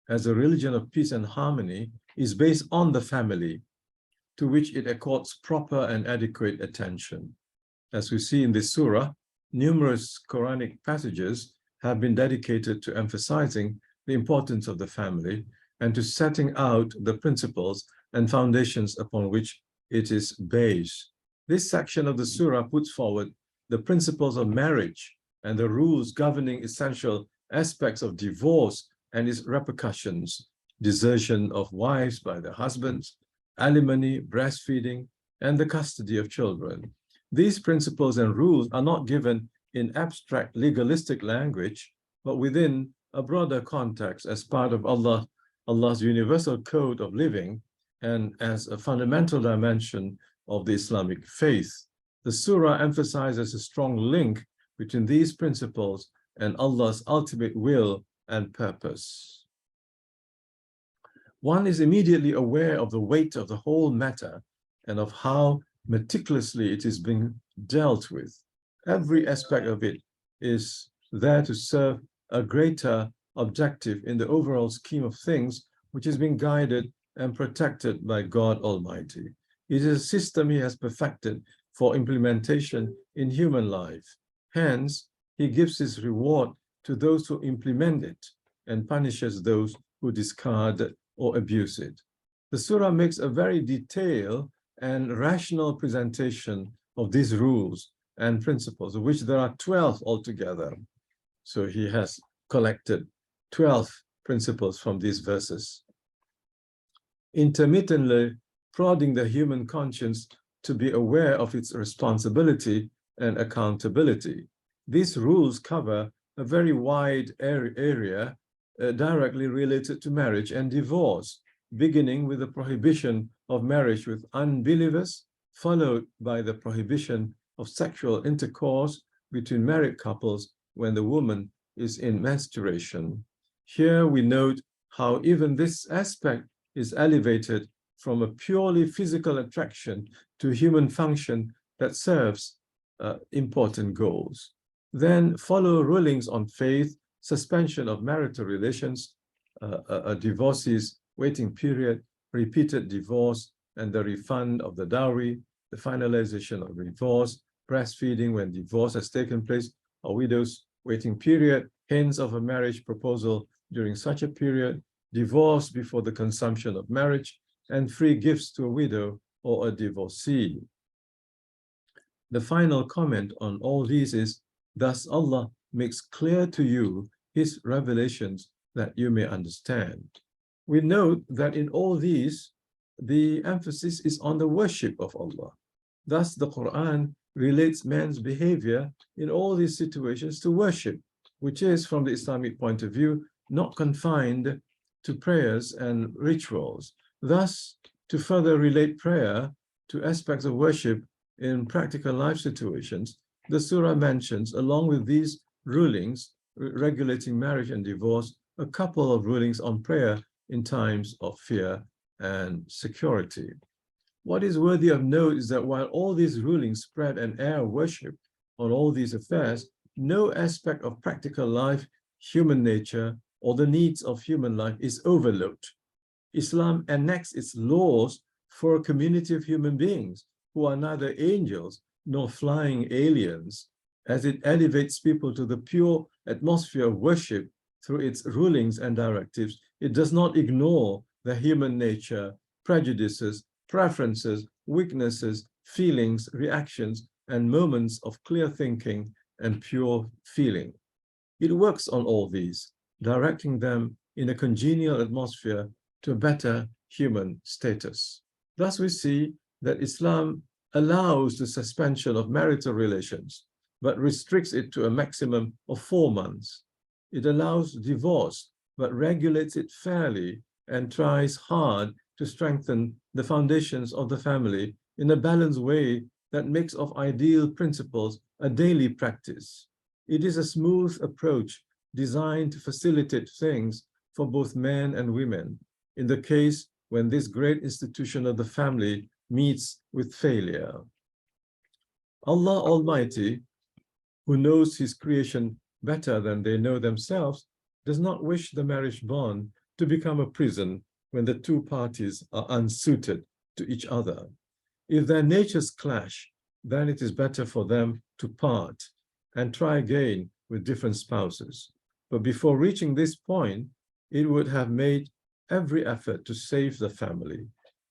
[SPEAKER 1] as a religion of peace and harmony is based on the family, to which it accords proper and adequate attention. As we see in this surah, numerous Quranic passages have been dedicated to emphasizing the importance of the family and to setting out the principles and foundations upon which it is based. This section of the surah puts forward the principles of marriage and the rules governing essential aspects of divorce and its repercussions, desertion of wives by their husbands, alimony, breastfeeding, and the custody of children. These principles and rules are not given in abstract legalistic language, but within a broader context as part of Allah's universal code of living and as a fundamental dimension of the Islamic faith. The surah emphasizes a strong link between these principles and Allah's ultimate will and purpose. One is immediately aware of the weight of the whole matter and of how meticulously it is being dealt with. Every aspect of it is there to serve a greater objective in the overall scheme of things, which is being guided and protected by God Almighty. It is a system He has perfected for implementation in human life. Hence, He gives His reward to those who implement it and punishes those who discard or abuse it. The surah makes a very detailed and rational presentation of these rules and principles, of which there are 12 altogether. So He has collected 12 principles from these verses. Intermittently prodding the human conscience to be aware of its responsibility and accountability. These rules cover a very wide area directly related to marriage and divorce, beginning with the prohibition of marriage with unbelievers, followed by the prohibition of sexual intercourse between married couples when the woman is in menstruation. Here we note how even this aspect is elevated from a purely physical attraction to human function that serves important goals. Then follow rulings on faith, suspension of marital relations, a divorcee's waiting period, repeated divorce, and the refund of the dowry, the finalization of divorce, breastfeeding when divorce has taken place, a widow's waiting period, hints of a marriage proposal during such a period, divorce before the consummation of marriage, and free gifts to a widow or a divorcee. The final comment on all these is, thus Allah makes clear to you His revelations that you may understand. We note that in all these, the emphasis is on the worship of Allah. Thus, the Quran relates man's behavior in all these situations to worship, which is, from the Islamic point of view, not confined to prayers and rituals. Thus, to further relate prayer to aspects of worship in practical life situations, the surah mentions, along with these rulings regulating marriage and divorce, a couple of rulings on prayer in times of fear and security. What is worthy of note is that while all these rulings spread an air of worship on all these affairs, no aspect of practical life, human nature, or the needs of human life is overlooked. Islam enacts its laws for a community of human beings who are neither angels nor flying aliens, as it elevates people to the pure atmosphere of worship through its rulings and directives. It does not ignore the human nature, prejudices, preferences, weaknesses, feelings, reactions, and moments of clear thinking and pure feeling. It works on all these, directing them in a congenial atmosphere to a better human status. Thus, we see that Islam allows the suspension of marital relations, but restricts it to a maximum of 4 months. It allows divorce, but regulates it fairly and tries hard to strengthen the foundations of the family in a balanced way that makes of ideal principles a daily practice. It is a smooth approach designed to facilitate things for both men and women in the case when this great institution of the family meets with failure. Allah Almighty, who knows His creation better than they know themselves, does not wish the marriage bond to become a prison when the two parties are unsuited to each other. If their natures clash, then it is better for them to part and try again with different spouses. But before reaching this point, it would have made every effort to save the family.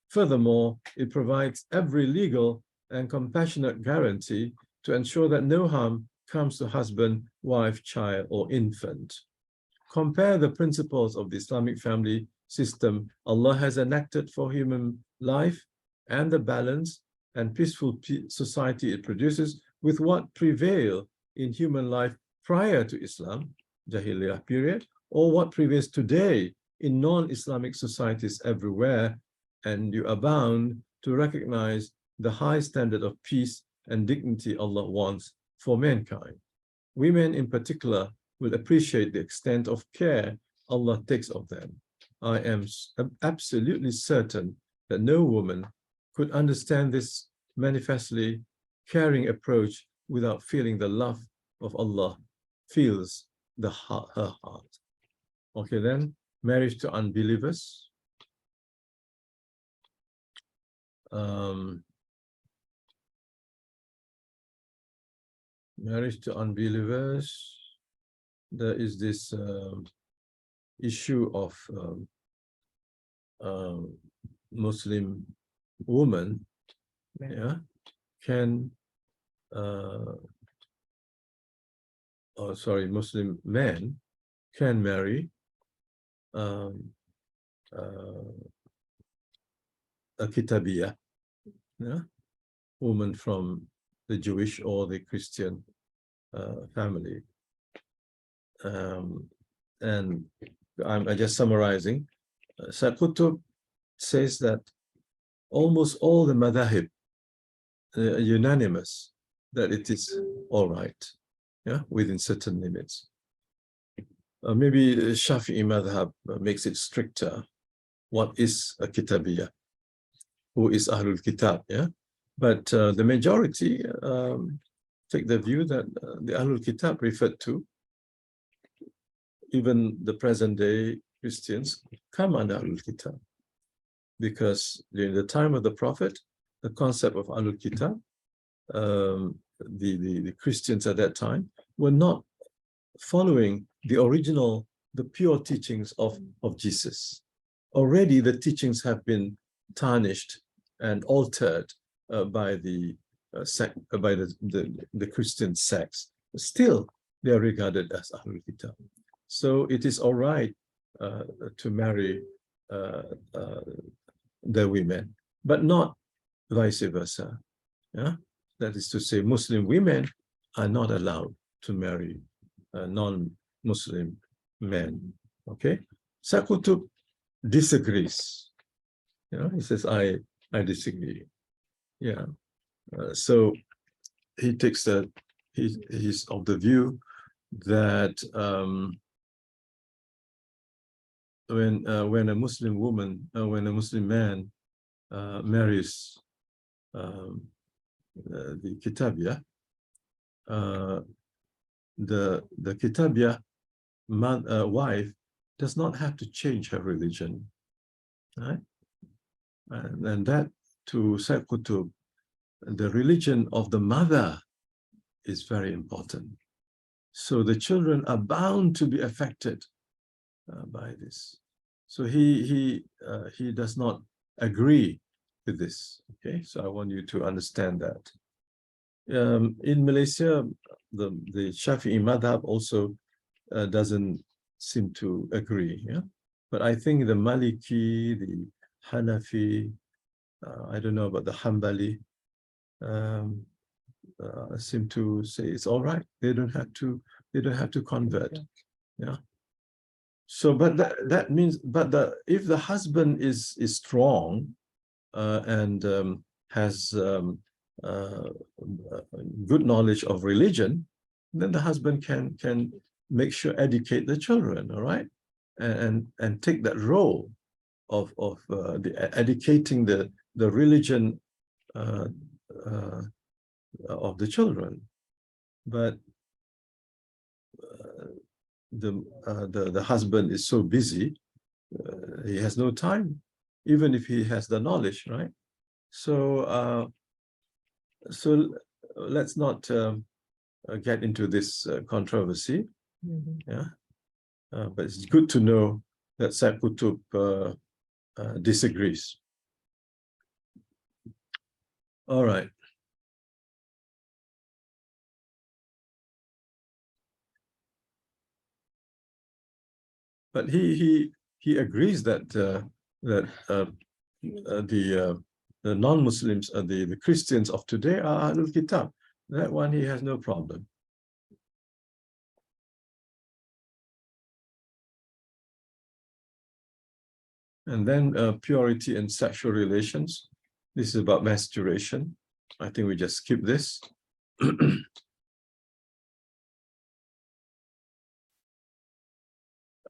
[SPEAKER 1] Furthermore, it provides every legal and compassionate guarantee to ensure that no harm comes to husband, wife, child, or infant. Compare the principles of the Islamic family system Allah has enacted for human life and the balance and peaceful society it produces with what prevailed in human life prior to Islam, Jahiliyah period, or what prevails today in non-Islamic societies everywhere, and you are bound to recognize the high standard of peace and dignity Allah wants for mankind. Women in particular will appreciate the extent of care Allah takes of them. I am absolutely certain that no woman could understand this manifestly caring approach without feeling the love of Allah fills her heart. Okay, then, marriage to unbelievers. Marriage to unbelievers, there is this issue of Muslim woman, yeah, can Muslim men can marry a kitabiyah, yeah? Woman from the Jewish or the Christian family. And I'm just summarizing. Sayyid Qutb says that almost all the madhahib are unanimous that it is all right, yeah, within certain limits. Maybe Shafi'i madhab makes it stricter. What is a kitabiyah? Who is Ahlul Kitab, yeah? But the majority take the view that the Ahlul Kitab referred to, even the present day Christians, come under Ahlul Kitab. Because during the time of the Prophet, the concept of Ahlul Kitab, the Christians at that time were not following the original, the pure teachings of Jesus. Already the teachings have been tarnished and altered by the Christian sects. Still, they are regarded as Ahlul Kitab. So it is all right to marry the women, but not vice versa. Yeah? That is to say, Muslim women are not allowed to marry non-Muslim men. Okay? Sayyid Qutb disagrees. You know, he says, I disagree. Yeah. So he takes that, he's of the view that when a Muslim woman, when a Muslim man marries the kitabiyah, the kitabiyah wife does not have to change her religion, right? And that, to Sayyid Qutb, the religion of the mother is very important. So the children are bound to be affected by this. So he does not agree with this. Okay, so I want you to understand that. In Malaysia, the Shafi'i madhab also doesn't seem to agree. Yeah, but I think the Maliki, the Hanafi, I don't know about the Hanbali, seem to say it's all right. They don't have to convert. Yeah. So, but that means, but if the husband is strong and has good knowledge of religion, then the husband can make sure educate the children, all right, and take that role of educating the religion of the children. But the husband is so busy, he has no time, even if he has the knowledge, right? So so let's not get into this controversy. Yeah, but it's good to know that Sayyid Qutb disagrees. All right. But he agrees that the non-Muslims, the Christians of today are Ahlul Kitab. That one he has no problem. And then purity and sexual relations. This is about masturbation. I think we just skip this.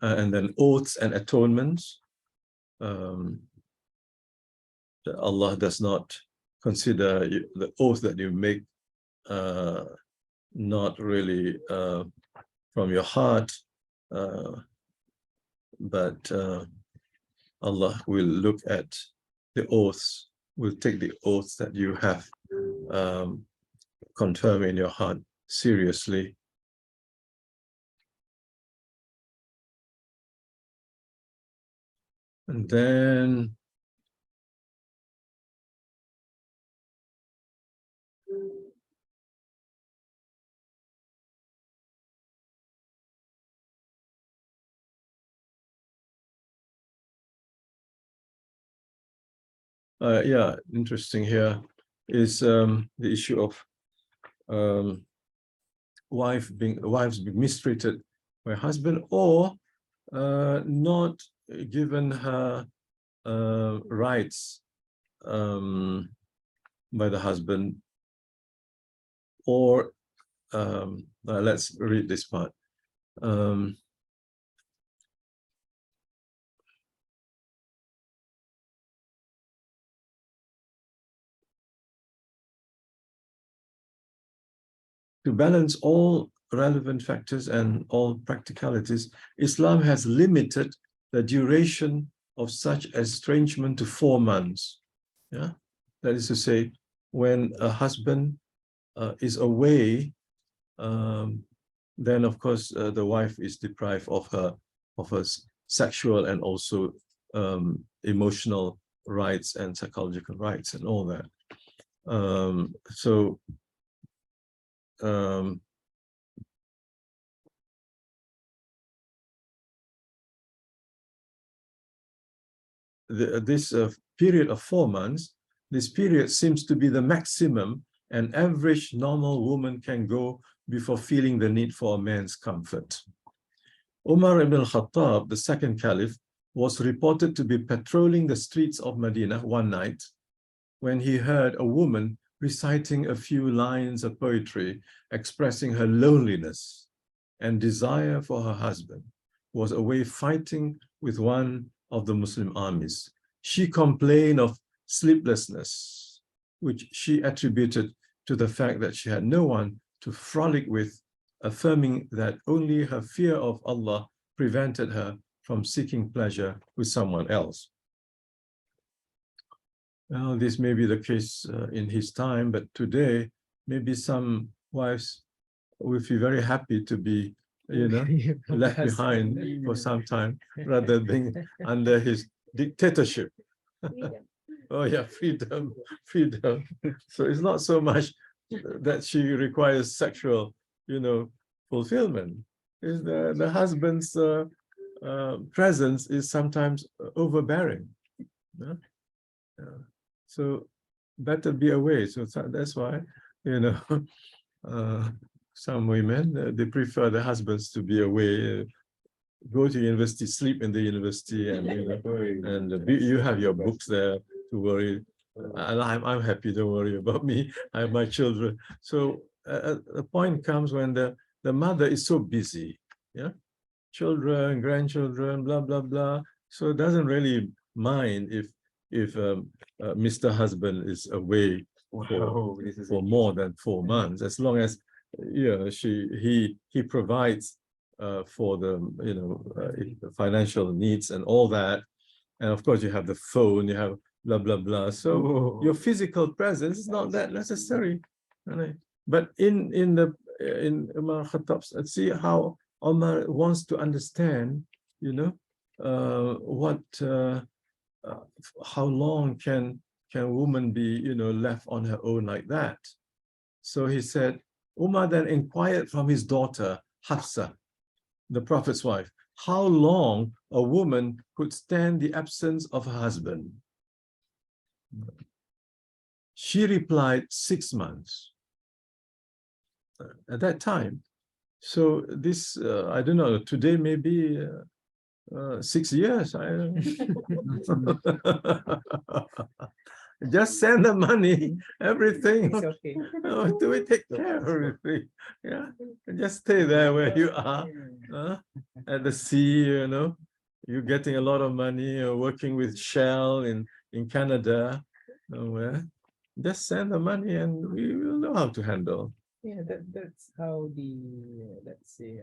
[SPEAKER 1] And then oaths and atonements. Allah does not consider the oath that you make not really from your heart, but Allah will look at the oaths, will take the oaths that you have confirmed in your heart seriously. And then Yeah, interesting here is the issue of wives being mistreated by husband, or not given her rights by the husband, or let's read this part. To balance all relevant factors and all practicalities, Islam has limited the duration of such estrangement to 4 months. Yeah, that is to say, when a husband is away, then of course the wife is deprived of her sexual and also emotional rights and psychological rights and all that. This period of 4 months, this period seems to be the maximum an average normal woman can go before feeling the need for a man's comfort. Umar ibn al-Khattab, the second caliph, was reported to be patrolling the streets of Medina one night when he heard a woman reciting a few lines of poetry expressing her loneliness and desire for her husband, who was away fighting with one of the Muslim armies. She complained of sleeplessness, which she attributed to the fact that she had no one to frolic with, affirming that only her fear of Allah prevented her from seeking pleasure with someone else. Well, this may be the case in his time, but today, maybe some wives will feel very happy to be, left behind for some time, rather than being under his dictatorship. Oh yeah, freedom. So it's not so much that she requires sexual, fulfillment. Is the husband's presence is sometimes overbearing. So better be away. So that's why, some women, they prefer the husbands to be away, go to university, sleep in the university, and you have your books there to worry. And I'm happy, don't worry about me. I have my children. So a point comes when the mother is so busy, children, grandchildren, blah blah blah. So doesn't really mind if Mr. Husband is away for more than 4 months, as long as he provides for the financial needs and all that. And of course you have the phone, you have blah blah blah. So your physical presence is not that necessary. But in Umar Khattab, see how Umar wants to understand, how long can a woman be, left on her own like that? So he said, Umar then inquired from his daughter, Hafsa, the Prophet's wife, how long a woman could stand the absence of her husband. She replied, 6 months. At that time. So this, I don't know, today maybe 6 years. I don't know. Just send the money, everything.
[SPEAKER 2] It's okay.
[SPEAKER 1] Do we take care of everything? Yeah, and just stay there where you are, at the sea. You're getting a lot of money. You're working with Shell in Canada. Just send the money, and we will know how to handle.
[SPEAKER 2] Yeah, that's how the let's say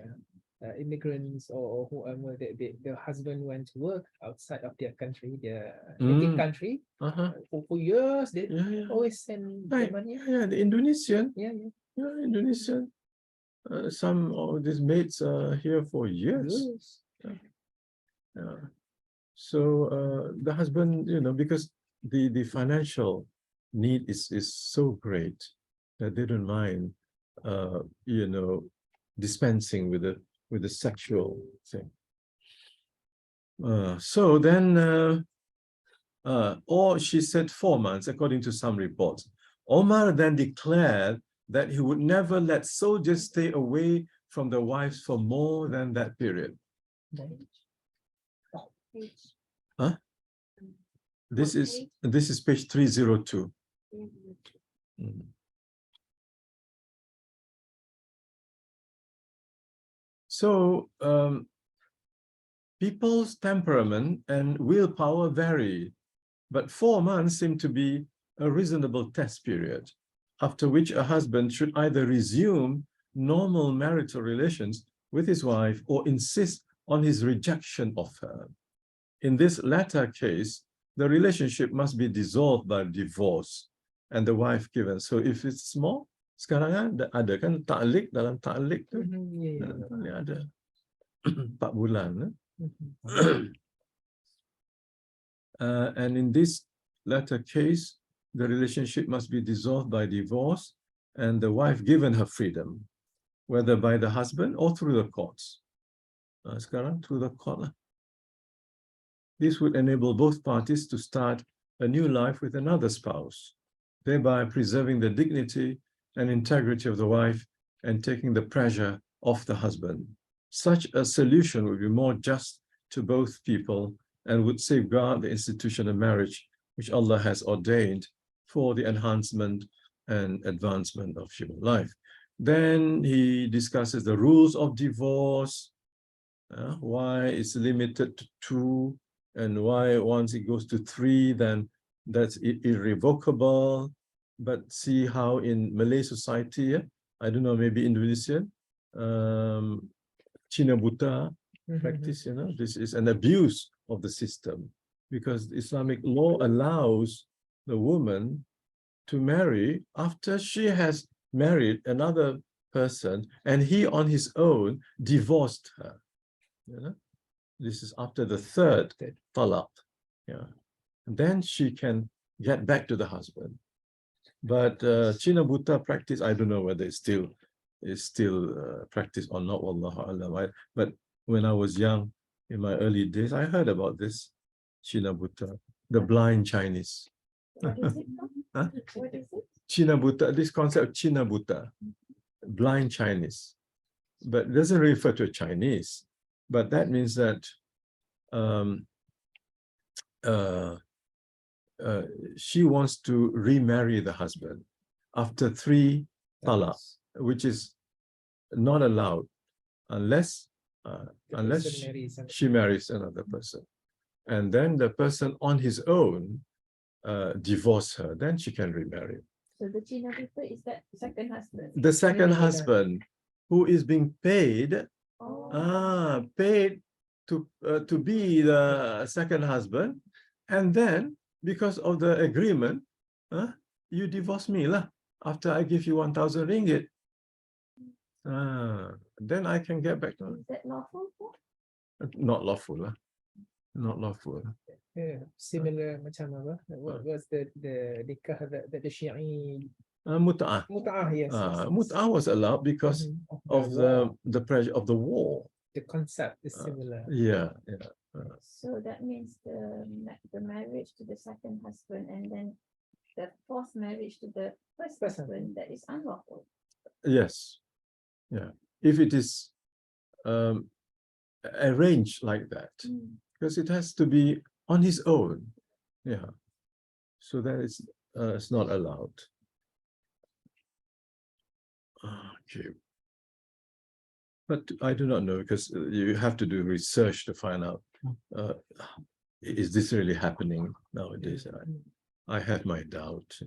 [SPEAKER 2] immigrants or whoever the husband went to work outside of their country, their native country. For years they always send the money.
[SPEAKER 1] Yeah, the Indonesian.
[SPEAKER 2] Yeah,
[SPEAKER 1] Indonesian. Some of these mates are here for years. So the husband, because the financial need is so great that they don't mind, dispensing with the sexual thing. So then or she said 4 months, according to some reports. Omar then declared that he would never let soldiers stay away from their wives for more than that period. Huh? This is page 302. So people's temperament and willpower vary, but 4 months seem to be a reasonable test period, after which a husband should either resume normal marital relations with his wife or insist on his rejection of her. In this latter case, the relationship must be dissolved by divorce and the wife given. So if it's small, sekarang ada kan ta'liq, dalam ta'liq tu ada 4 bulan. And in this latter case, the relationship must be dissolved by divorce and the wife given her freedom, whether by the husband or through the courts. Sekarang through the court. This would enable both parties to start a new life with another spouse, thereby preserving the dignity and integrity of the wife and taking the pressure off the husband. Such a solution would be more just to both people and would safeguard the institution of marriage, which Allah has ordained for the enhancement and advancement of human life. Then he discusses the rules of divorce, why it's limited to 2, and why once it goes to 3, then that's irrevocable. But see how in Malay society, I don't know, maybe Indonesian, Cina Buta practice, this is an abuse of the system, because Islamic law allows the woman to marry after she has married another person and he on his own divorced her. This is after the 3rd talaq. And then she can get back to the husband. But Cina Buta practice, I don't know whether it's still practiced or not, wallahu alam. But when I was young, in my early days, I heard about this Cina Buta, the blind Chinese.
[SPEAKER 3] What is it?
[SPEAKER 1] Huh?
[SPEAKER 3] What is it?
[SPEAKER 1] Cina Buta, this concept of Cina Buta, blind Chinese, but it doesn't refer to a Chinese, but that means that she wants to remarry the husband after 3 talaq, which is not allowed unless she marries another person, and then the person on his own divorce her, then she can remarry.
[SPEAKER 3] So the Cina Buta is that second husband?
[SPEAKER 1] The second husband who is being paid, paid to be the second husband, and then because of the agreement, you divorce me lah after I give you 1,000 ringgit. Then I can get back to her.
[SPEAKER 3] Is that lawful?
[SPEAKER 1] Not lawful lah. Not lawful.
[SPEAKER 2] Similar macam apa? What was the nikah that the Shi'i?
[SPEAKER 1] Mut'ah.
[SPEAKER 2] Mut'ah, yes.
[SPEAKER 1] Mut'ah was allowed because of the pressure of the war.
[SPEAKER 2] The concept is similar.
[SPEAKER 1] Yeah.
[SPEAKER 3] So that means the marriage to the second husband and then the 4th marriage to the first husband, that is unlawful.
[SPEAKER 1] Yes. Yeah. If it is arranged like that, because it has to be on his own. Yeah. So that is it's not allowed. Okay. But I do not know, because you have to do research to find out, is this really happening nowadays? I have my doubt,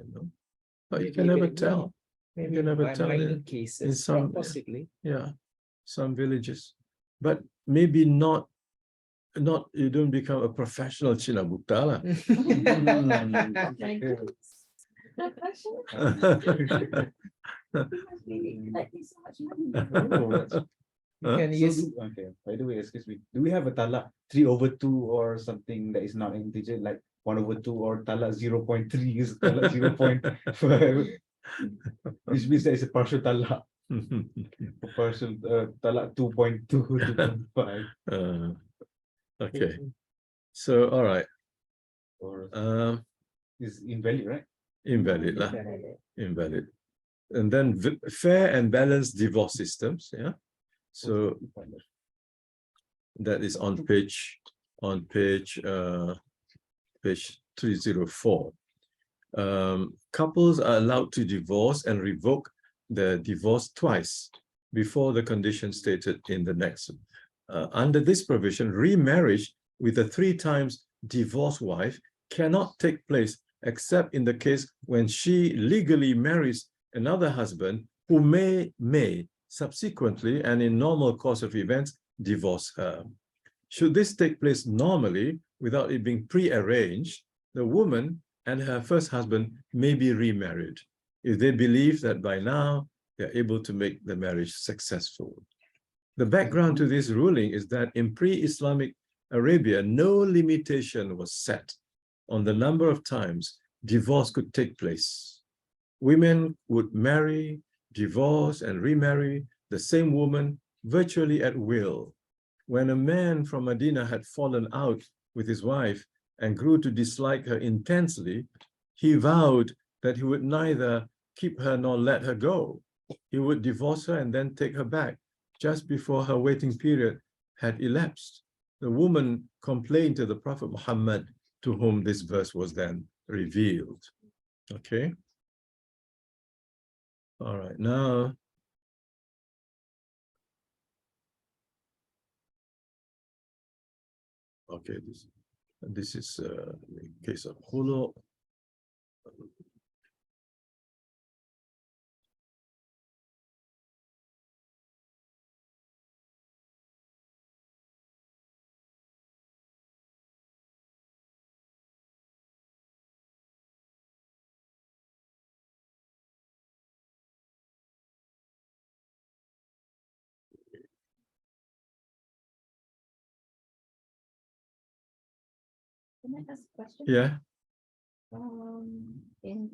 [SPEAKER 1] but you can never tell.
[SPEAKER 2] Maybe
[SPEAKER 1] you can never tell
[SPEAKER 2] minor cases,
[SPEAKER 1] in some,
[SPEAKER 2] possibly.
[SPEAKER 1] Yeah, some villages, but maybe not. You don't become a professional Cina Buta lah.
[SPEAKER 2] Can use.
[SPEAKER 5] Okay. By the way, excuse me. Do we have a talak 3/2 or something that is not integer, like 1/2, or talak 0.3 is talak 0.5, which means that is a partial talak. Partial talak 2.2, 2.5.
[SPEAKER 1] Okay. So all right.
[SPEAKER 5] or
[SPEAKER 1] Um,
[SPEAKER 5] is invalid, right?
[SPEAKER 1] invalid lah.
[SPEAKER 2] Invalid.
[SPEAKER 1] Invalid. And then fair and balanced divorce systems. Yeah. So that is on page page 304. Couples are allowed to divorce and revoke the divorce twice before the condition stated in the next. Under this provision, remarriage with a 3 times divorced wife cannot take place except in the case when she legally marries another husband who may subsequently and in normal course of events divorce her. Should this take place normally without it being pre-arranged, the woman and her first husband may be remarried if they believe that by now they're able to make the marriage successful. The background to this ruling is that in pre-Islamic Arabia, no limitation was set on the number of times divorce could take place. Women would marry, divorce, and remarry the same woman virtually at will. When a man from Medina had fallen out with his wife and grew to dislike her intensely, he vowed that he would neither keep her nor let her go. He would divorce her and then take her back just before her waiting period had elapsed. The woman complained to the Prophet Muhammad, to whom this verse was then revealed. Okay. All right, now. Okay, this is the case of khulu.
[SPEAKER 3] Can I ask a question?
[SPEAKER 1] Yeah.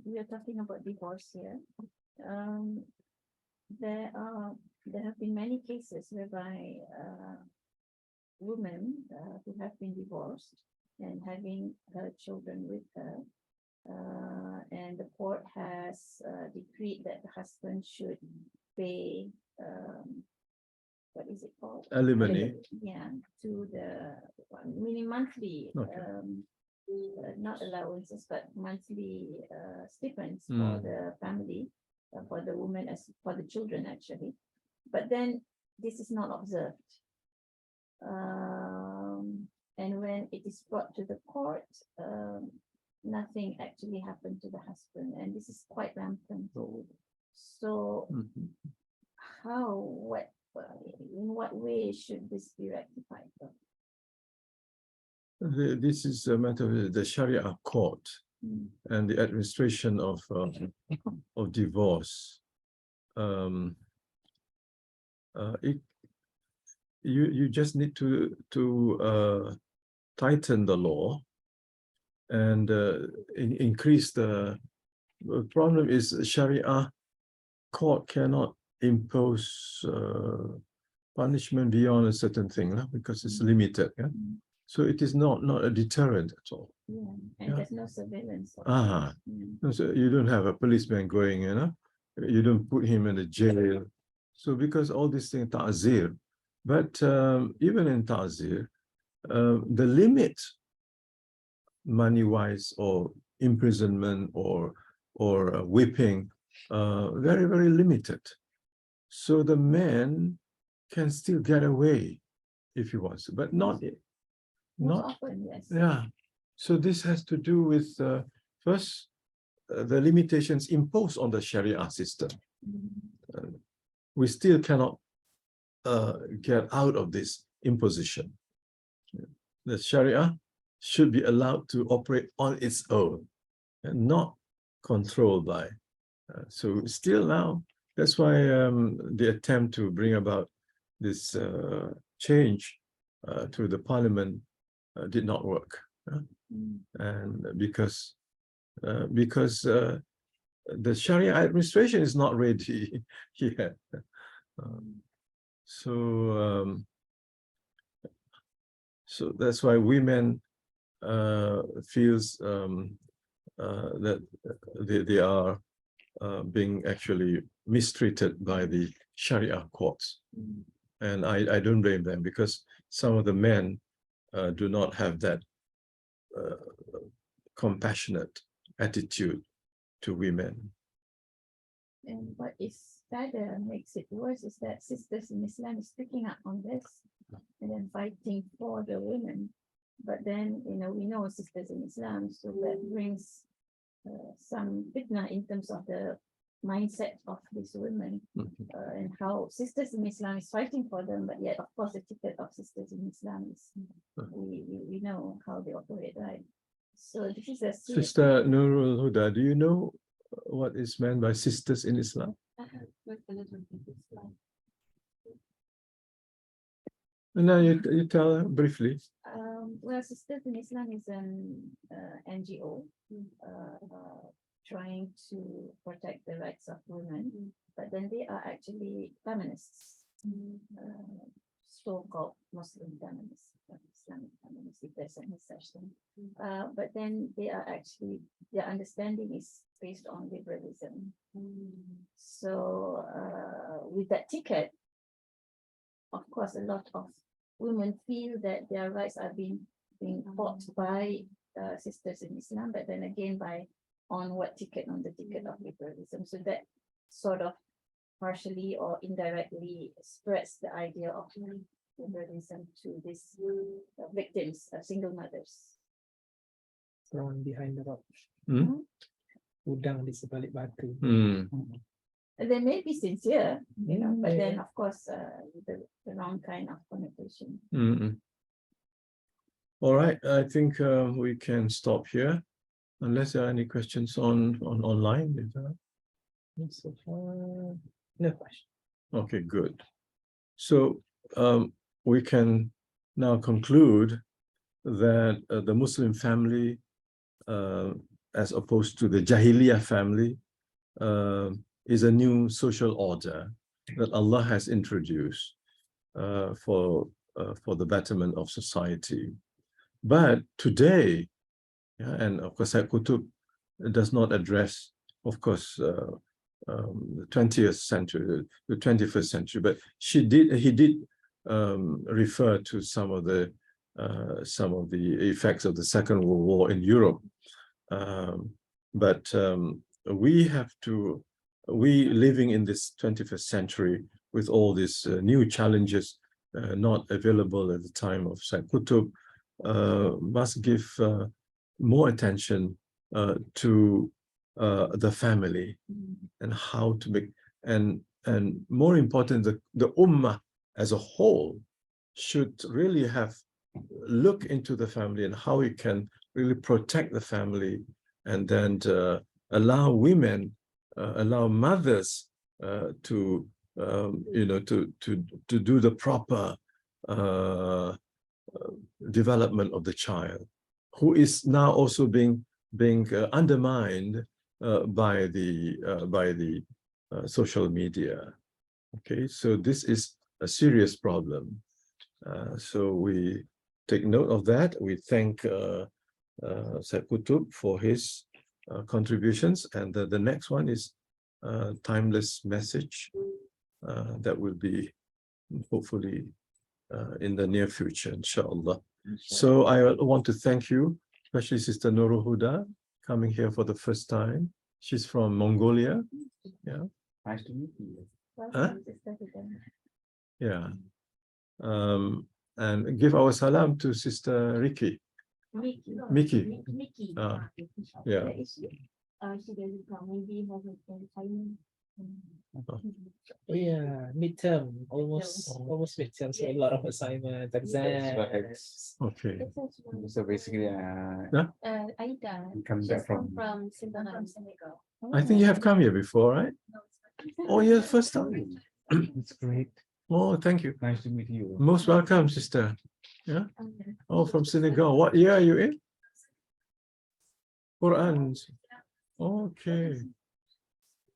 [SPEAKER 3] We are talking about divorce here. There have been many cases whereby women who have been divorced and having her children with her, and the court has decreed that the husband should pay what is it called?
[SPEAKER 1] Alimony.
[SPEAKER 3] Yeah, to the meaning monthly,
[SPEAKER 1] Okay.
[SPEAKER 3] not allowances, but monthly stipends for the family, for the woman as for the children actually. But then this is not observed. And when it is brought to the court, nothing actually happened to the husband, and this is quite rampant. So in what way should this be rectified?
[SPEAKER 1] This is a matter of the Sharia court and the administration of divorce. You just need to tighten the law and increase the problem is Sharia court cannot impose punishment beyond a certain thing because it's limited. Yeah? So it is not a deterrent at all.
[SPEAKER 3] Yeah, and there's no surveillance.
[SPEAKER 1] So you don't have a policeman going, you don't put him in the jail. So because all these things ta'zir, but even in ta'zir, the limit money-wise or imprisonment or whipping, very, very limited. So the man can still get away if he wants to, but not
[SPEAKER 3] often, yes.
[SPEAKER 1] Yeah. So this has to do with first the limitations imposed on the Sharia system. We still cannot get out of this imposition. The Sharia should be allowed to operate on its own and not controlled by. So still now, that's why the attempt to bring about this change to the parliament did not work. And because the Sharia administration is not ready yet. So that's why women feels that they are being actually mistreated by the Sharia courts. And I don't blame them, because some of the men do not have that compassionate attitude to women.
[SPEAKER 3] And what is sadder, makes it worse, is that sisters in Islam is picking up on this and then fighting for the women. But then, we know sisters in Islam, so that brings some fitna in terms of the mindset of these women, and how sisters in Islam is fighting for them, but yet, of course, the ticket of sisters in Islam is, we know how they operate, right? So this is a
[SPEAKER 1] Sister Nurul Huda, do you know what is meant by sisters in Islam? No, you tell briefly.
[SPEAKER 3] Well, Sisters in Islam is an NGO trying to protect the rights of women, but then they are actually feminists, so-called Muslim feminists, Islamic feminists, if there's any such thing. But then they are actually, their understanding is based on liberalism. So with that ticket, of course, a lot of women feel that their rights are being fought by sisters in Islam, but then again on what ticket? On the ticket of liberalism. So that sort of partially or indirectly spreads the idea of liberalism to these victims, single mothers.
[SPEAKER 2] Thrown behind the rock. Udang di sebalik batu.
[SPEAKER 3] They may be sincere, but then of course the wrong kind of connotation.
[SPEAKER 1] All right, I think we can stop here, unless there are any questions on online.
[SPEAKER 2] So far, no question.
[SPEAKER 1] Okay, good. So we can now conclude that the Muslim family, as opposed to the Jahiliyyah family, is a new social order that Allah has introduced for the betterment of society. But today, and of course, Sayyid Qutb does not address, of course, the 20th century, the 21st century, but he did refer to some of the effects of the Second World War in Europe. But we living in this 21st century with all these new challenges not available at the time of Sayyid Qutb, must give more attention to the family and how to make, and more important, the ummah as a whole should really have look into the family and how it can really protect the family, and then allow women, allow mothers to do the proper development of the child, who is now also being undermined by the social media. Okay, so this is a serious problem. So we take note of that. We thank Sayyid Qutb for his contributions, and the next one is timeless message that will be hopefully in the near future, inshallah. So I want to thank you, especially Sister Nurul Huda, coming here for the first time. She's from Mongolia. Yeah.
[SPEAKER 5] Nice to meet you.
[SPEAKER 1] Huh? Yeah. And give our salam to Sister Miki.
[SPEAKER 3] Mickey.
[SPEAKER 1] Yeah.
[SPEAKER 4] She doesn't come. Maybe have a time.
[SPEAKER 2] Oh yeah, midterm, almost midterm, so a lot of assignments, exams.
[SPEAKER 1] Okay.
[SPEAKER 5] So basically,
[SPEAKER 4] Aida,
[SPEAKER 5] come
[SPEAKER 4] she's
[SPEAKER 5] back
[SPEAKER 4] come
[SPEAKER 5] from
[SPEAKER 4] from Senegal.
[SPEAKER 1] I think you have come here before, right? Oh, yeah, first time.
[SPEAKER 5] It's great.
[SPEAKER 1] Oh, thank you.
[SPEAKER 5] Nice to meet you.
[SPEAKER 1] Most welcome, sister. Yeah. Oh, from Senegal. What year are you in? Quran. Okay.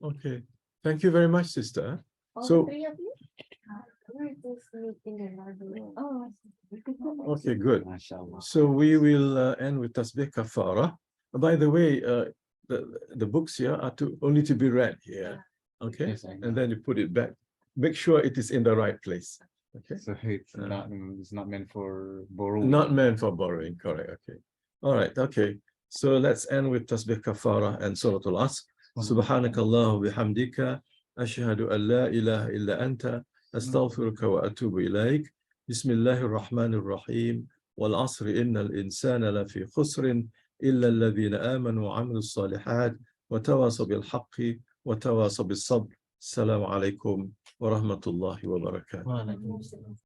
[SPEAKER 1] Okay. Thank you very much, sister.
[SPEAKER 3] All
[SPEAKER 1] So-
[SPEAKER 3] three of you?
[SPEAKER 4] We're just meeting another.
[SPEAKER 3] Oh, I see.
[SPEAKER 1] Okay, good.
[SPEAKER 5] MashaAllah.
[SPEAKER 1] So we will end with tasbih kafara. By the way, the books here are only to be read here. Okay,
[SPEAKER 5] Yes, I know.
[SPEAKER 1] and then you put it back. Make sure it is in the right place. Okay,
[SPEAKER 5] So it's not meant for borrowing.
[SPEAKER 1] not meant for borrowing. Correct. Okay. All right. Okay. So let's end with tasbih kafara and Surah Al-Asr. Subhanakallah bihamdika ashhadu an la ilaha illa anta astaghfiruka wa atubu ilayk. Bismillahir Rahmanir Rahim. Wal asri innal insana lafi khusrin illa alladhina amanu wa amilus salihat wa tawasaw bil haqqi wa tawasaw bis sabr. Assalamu alaikum wa rahmatullahi wa barakatuh.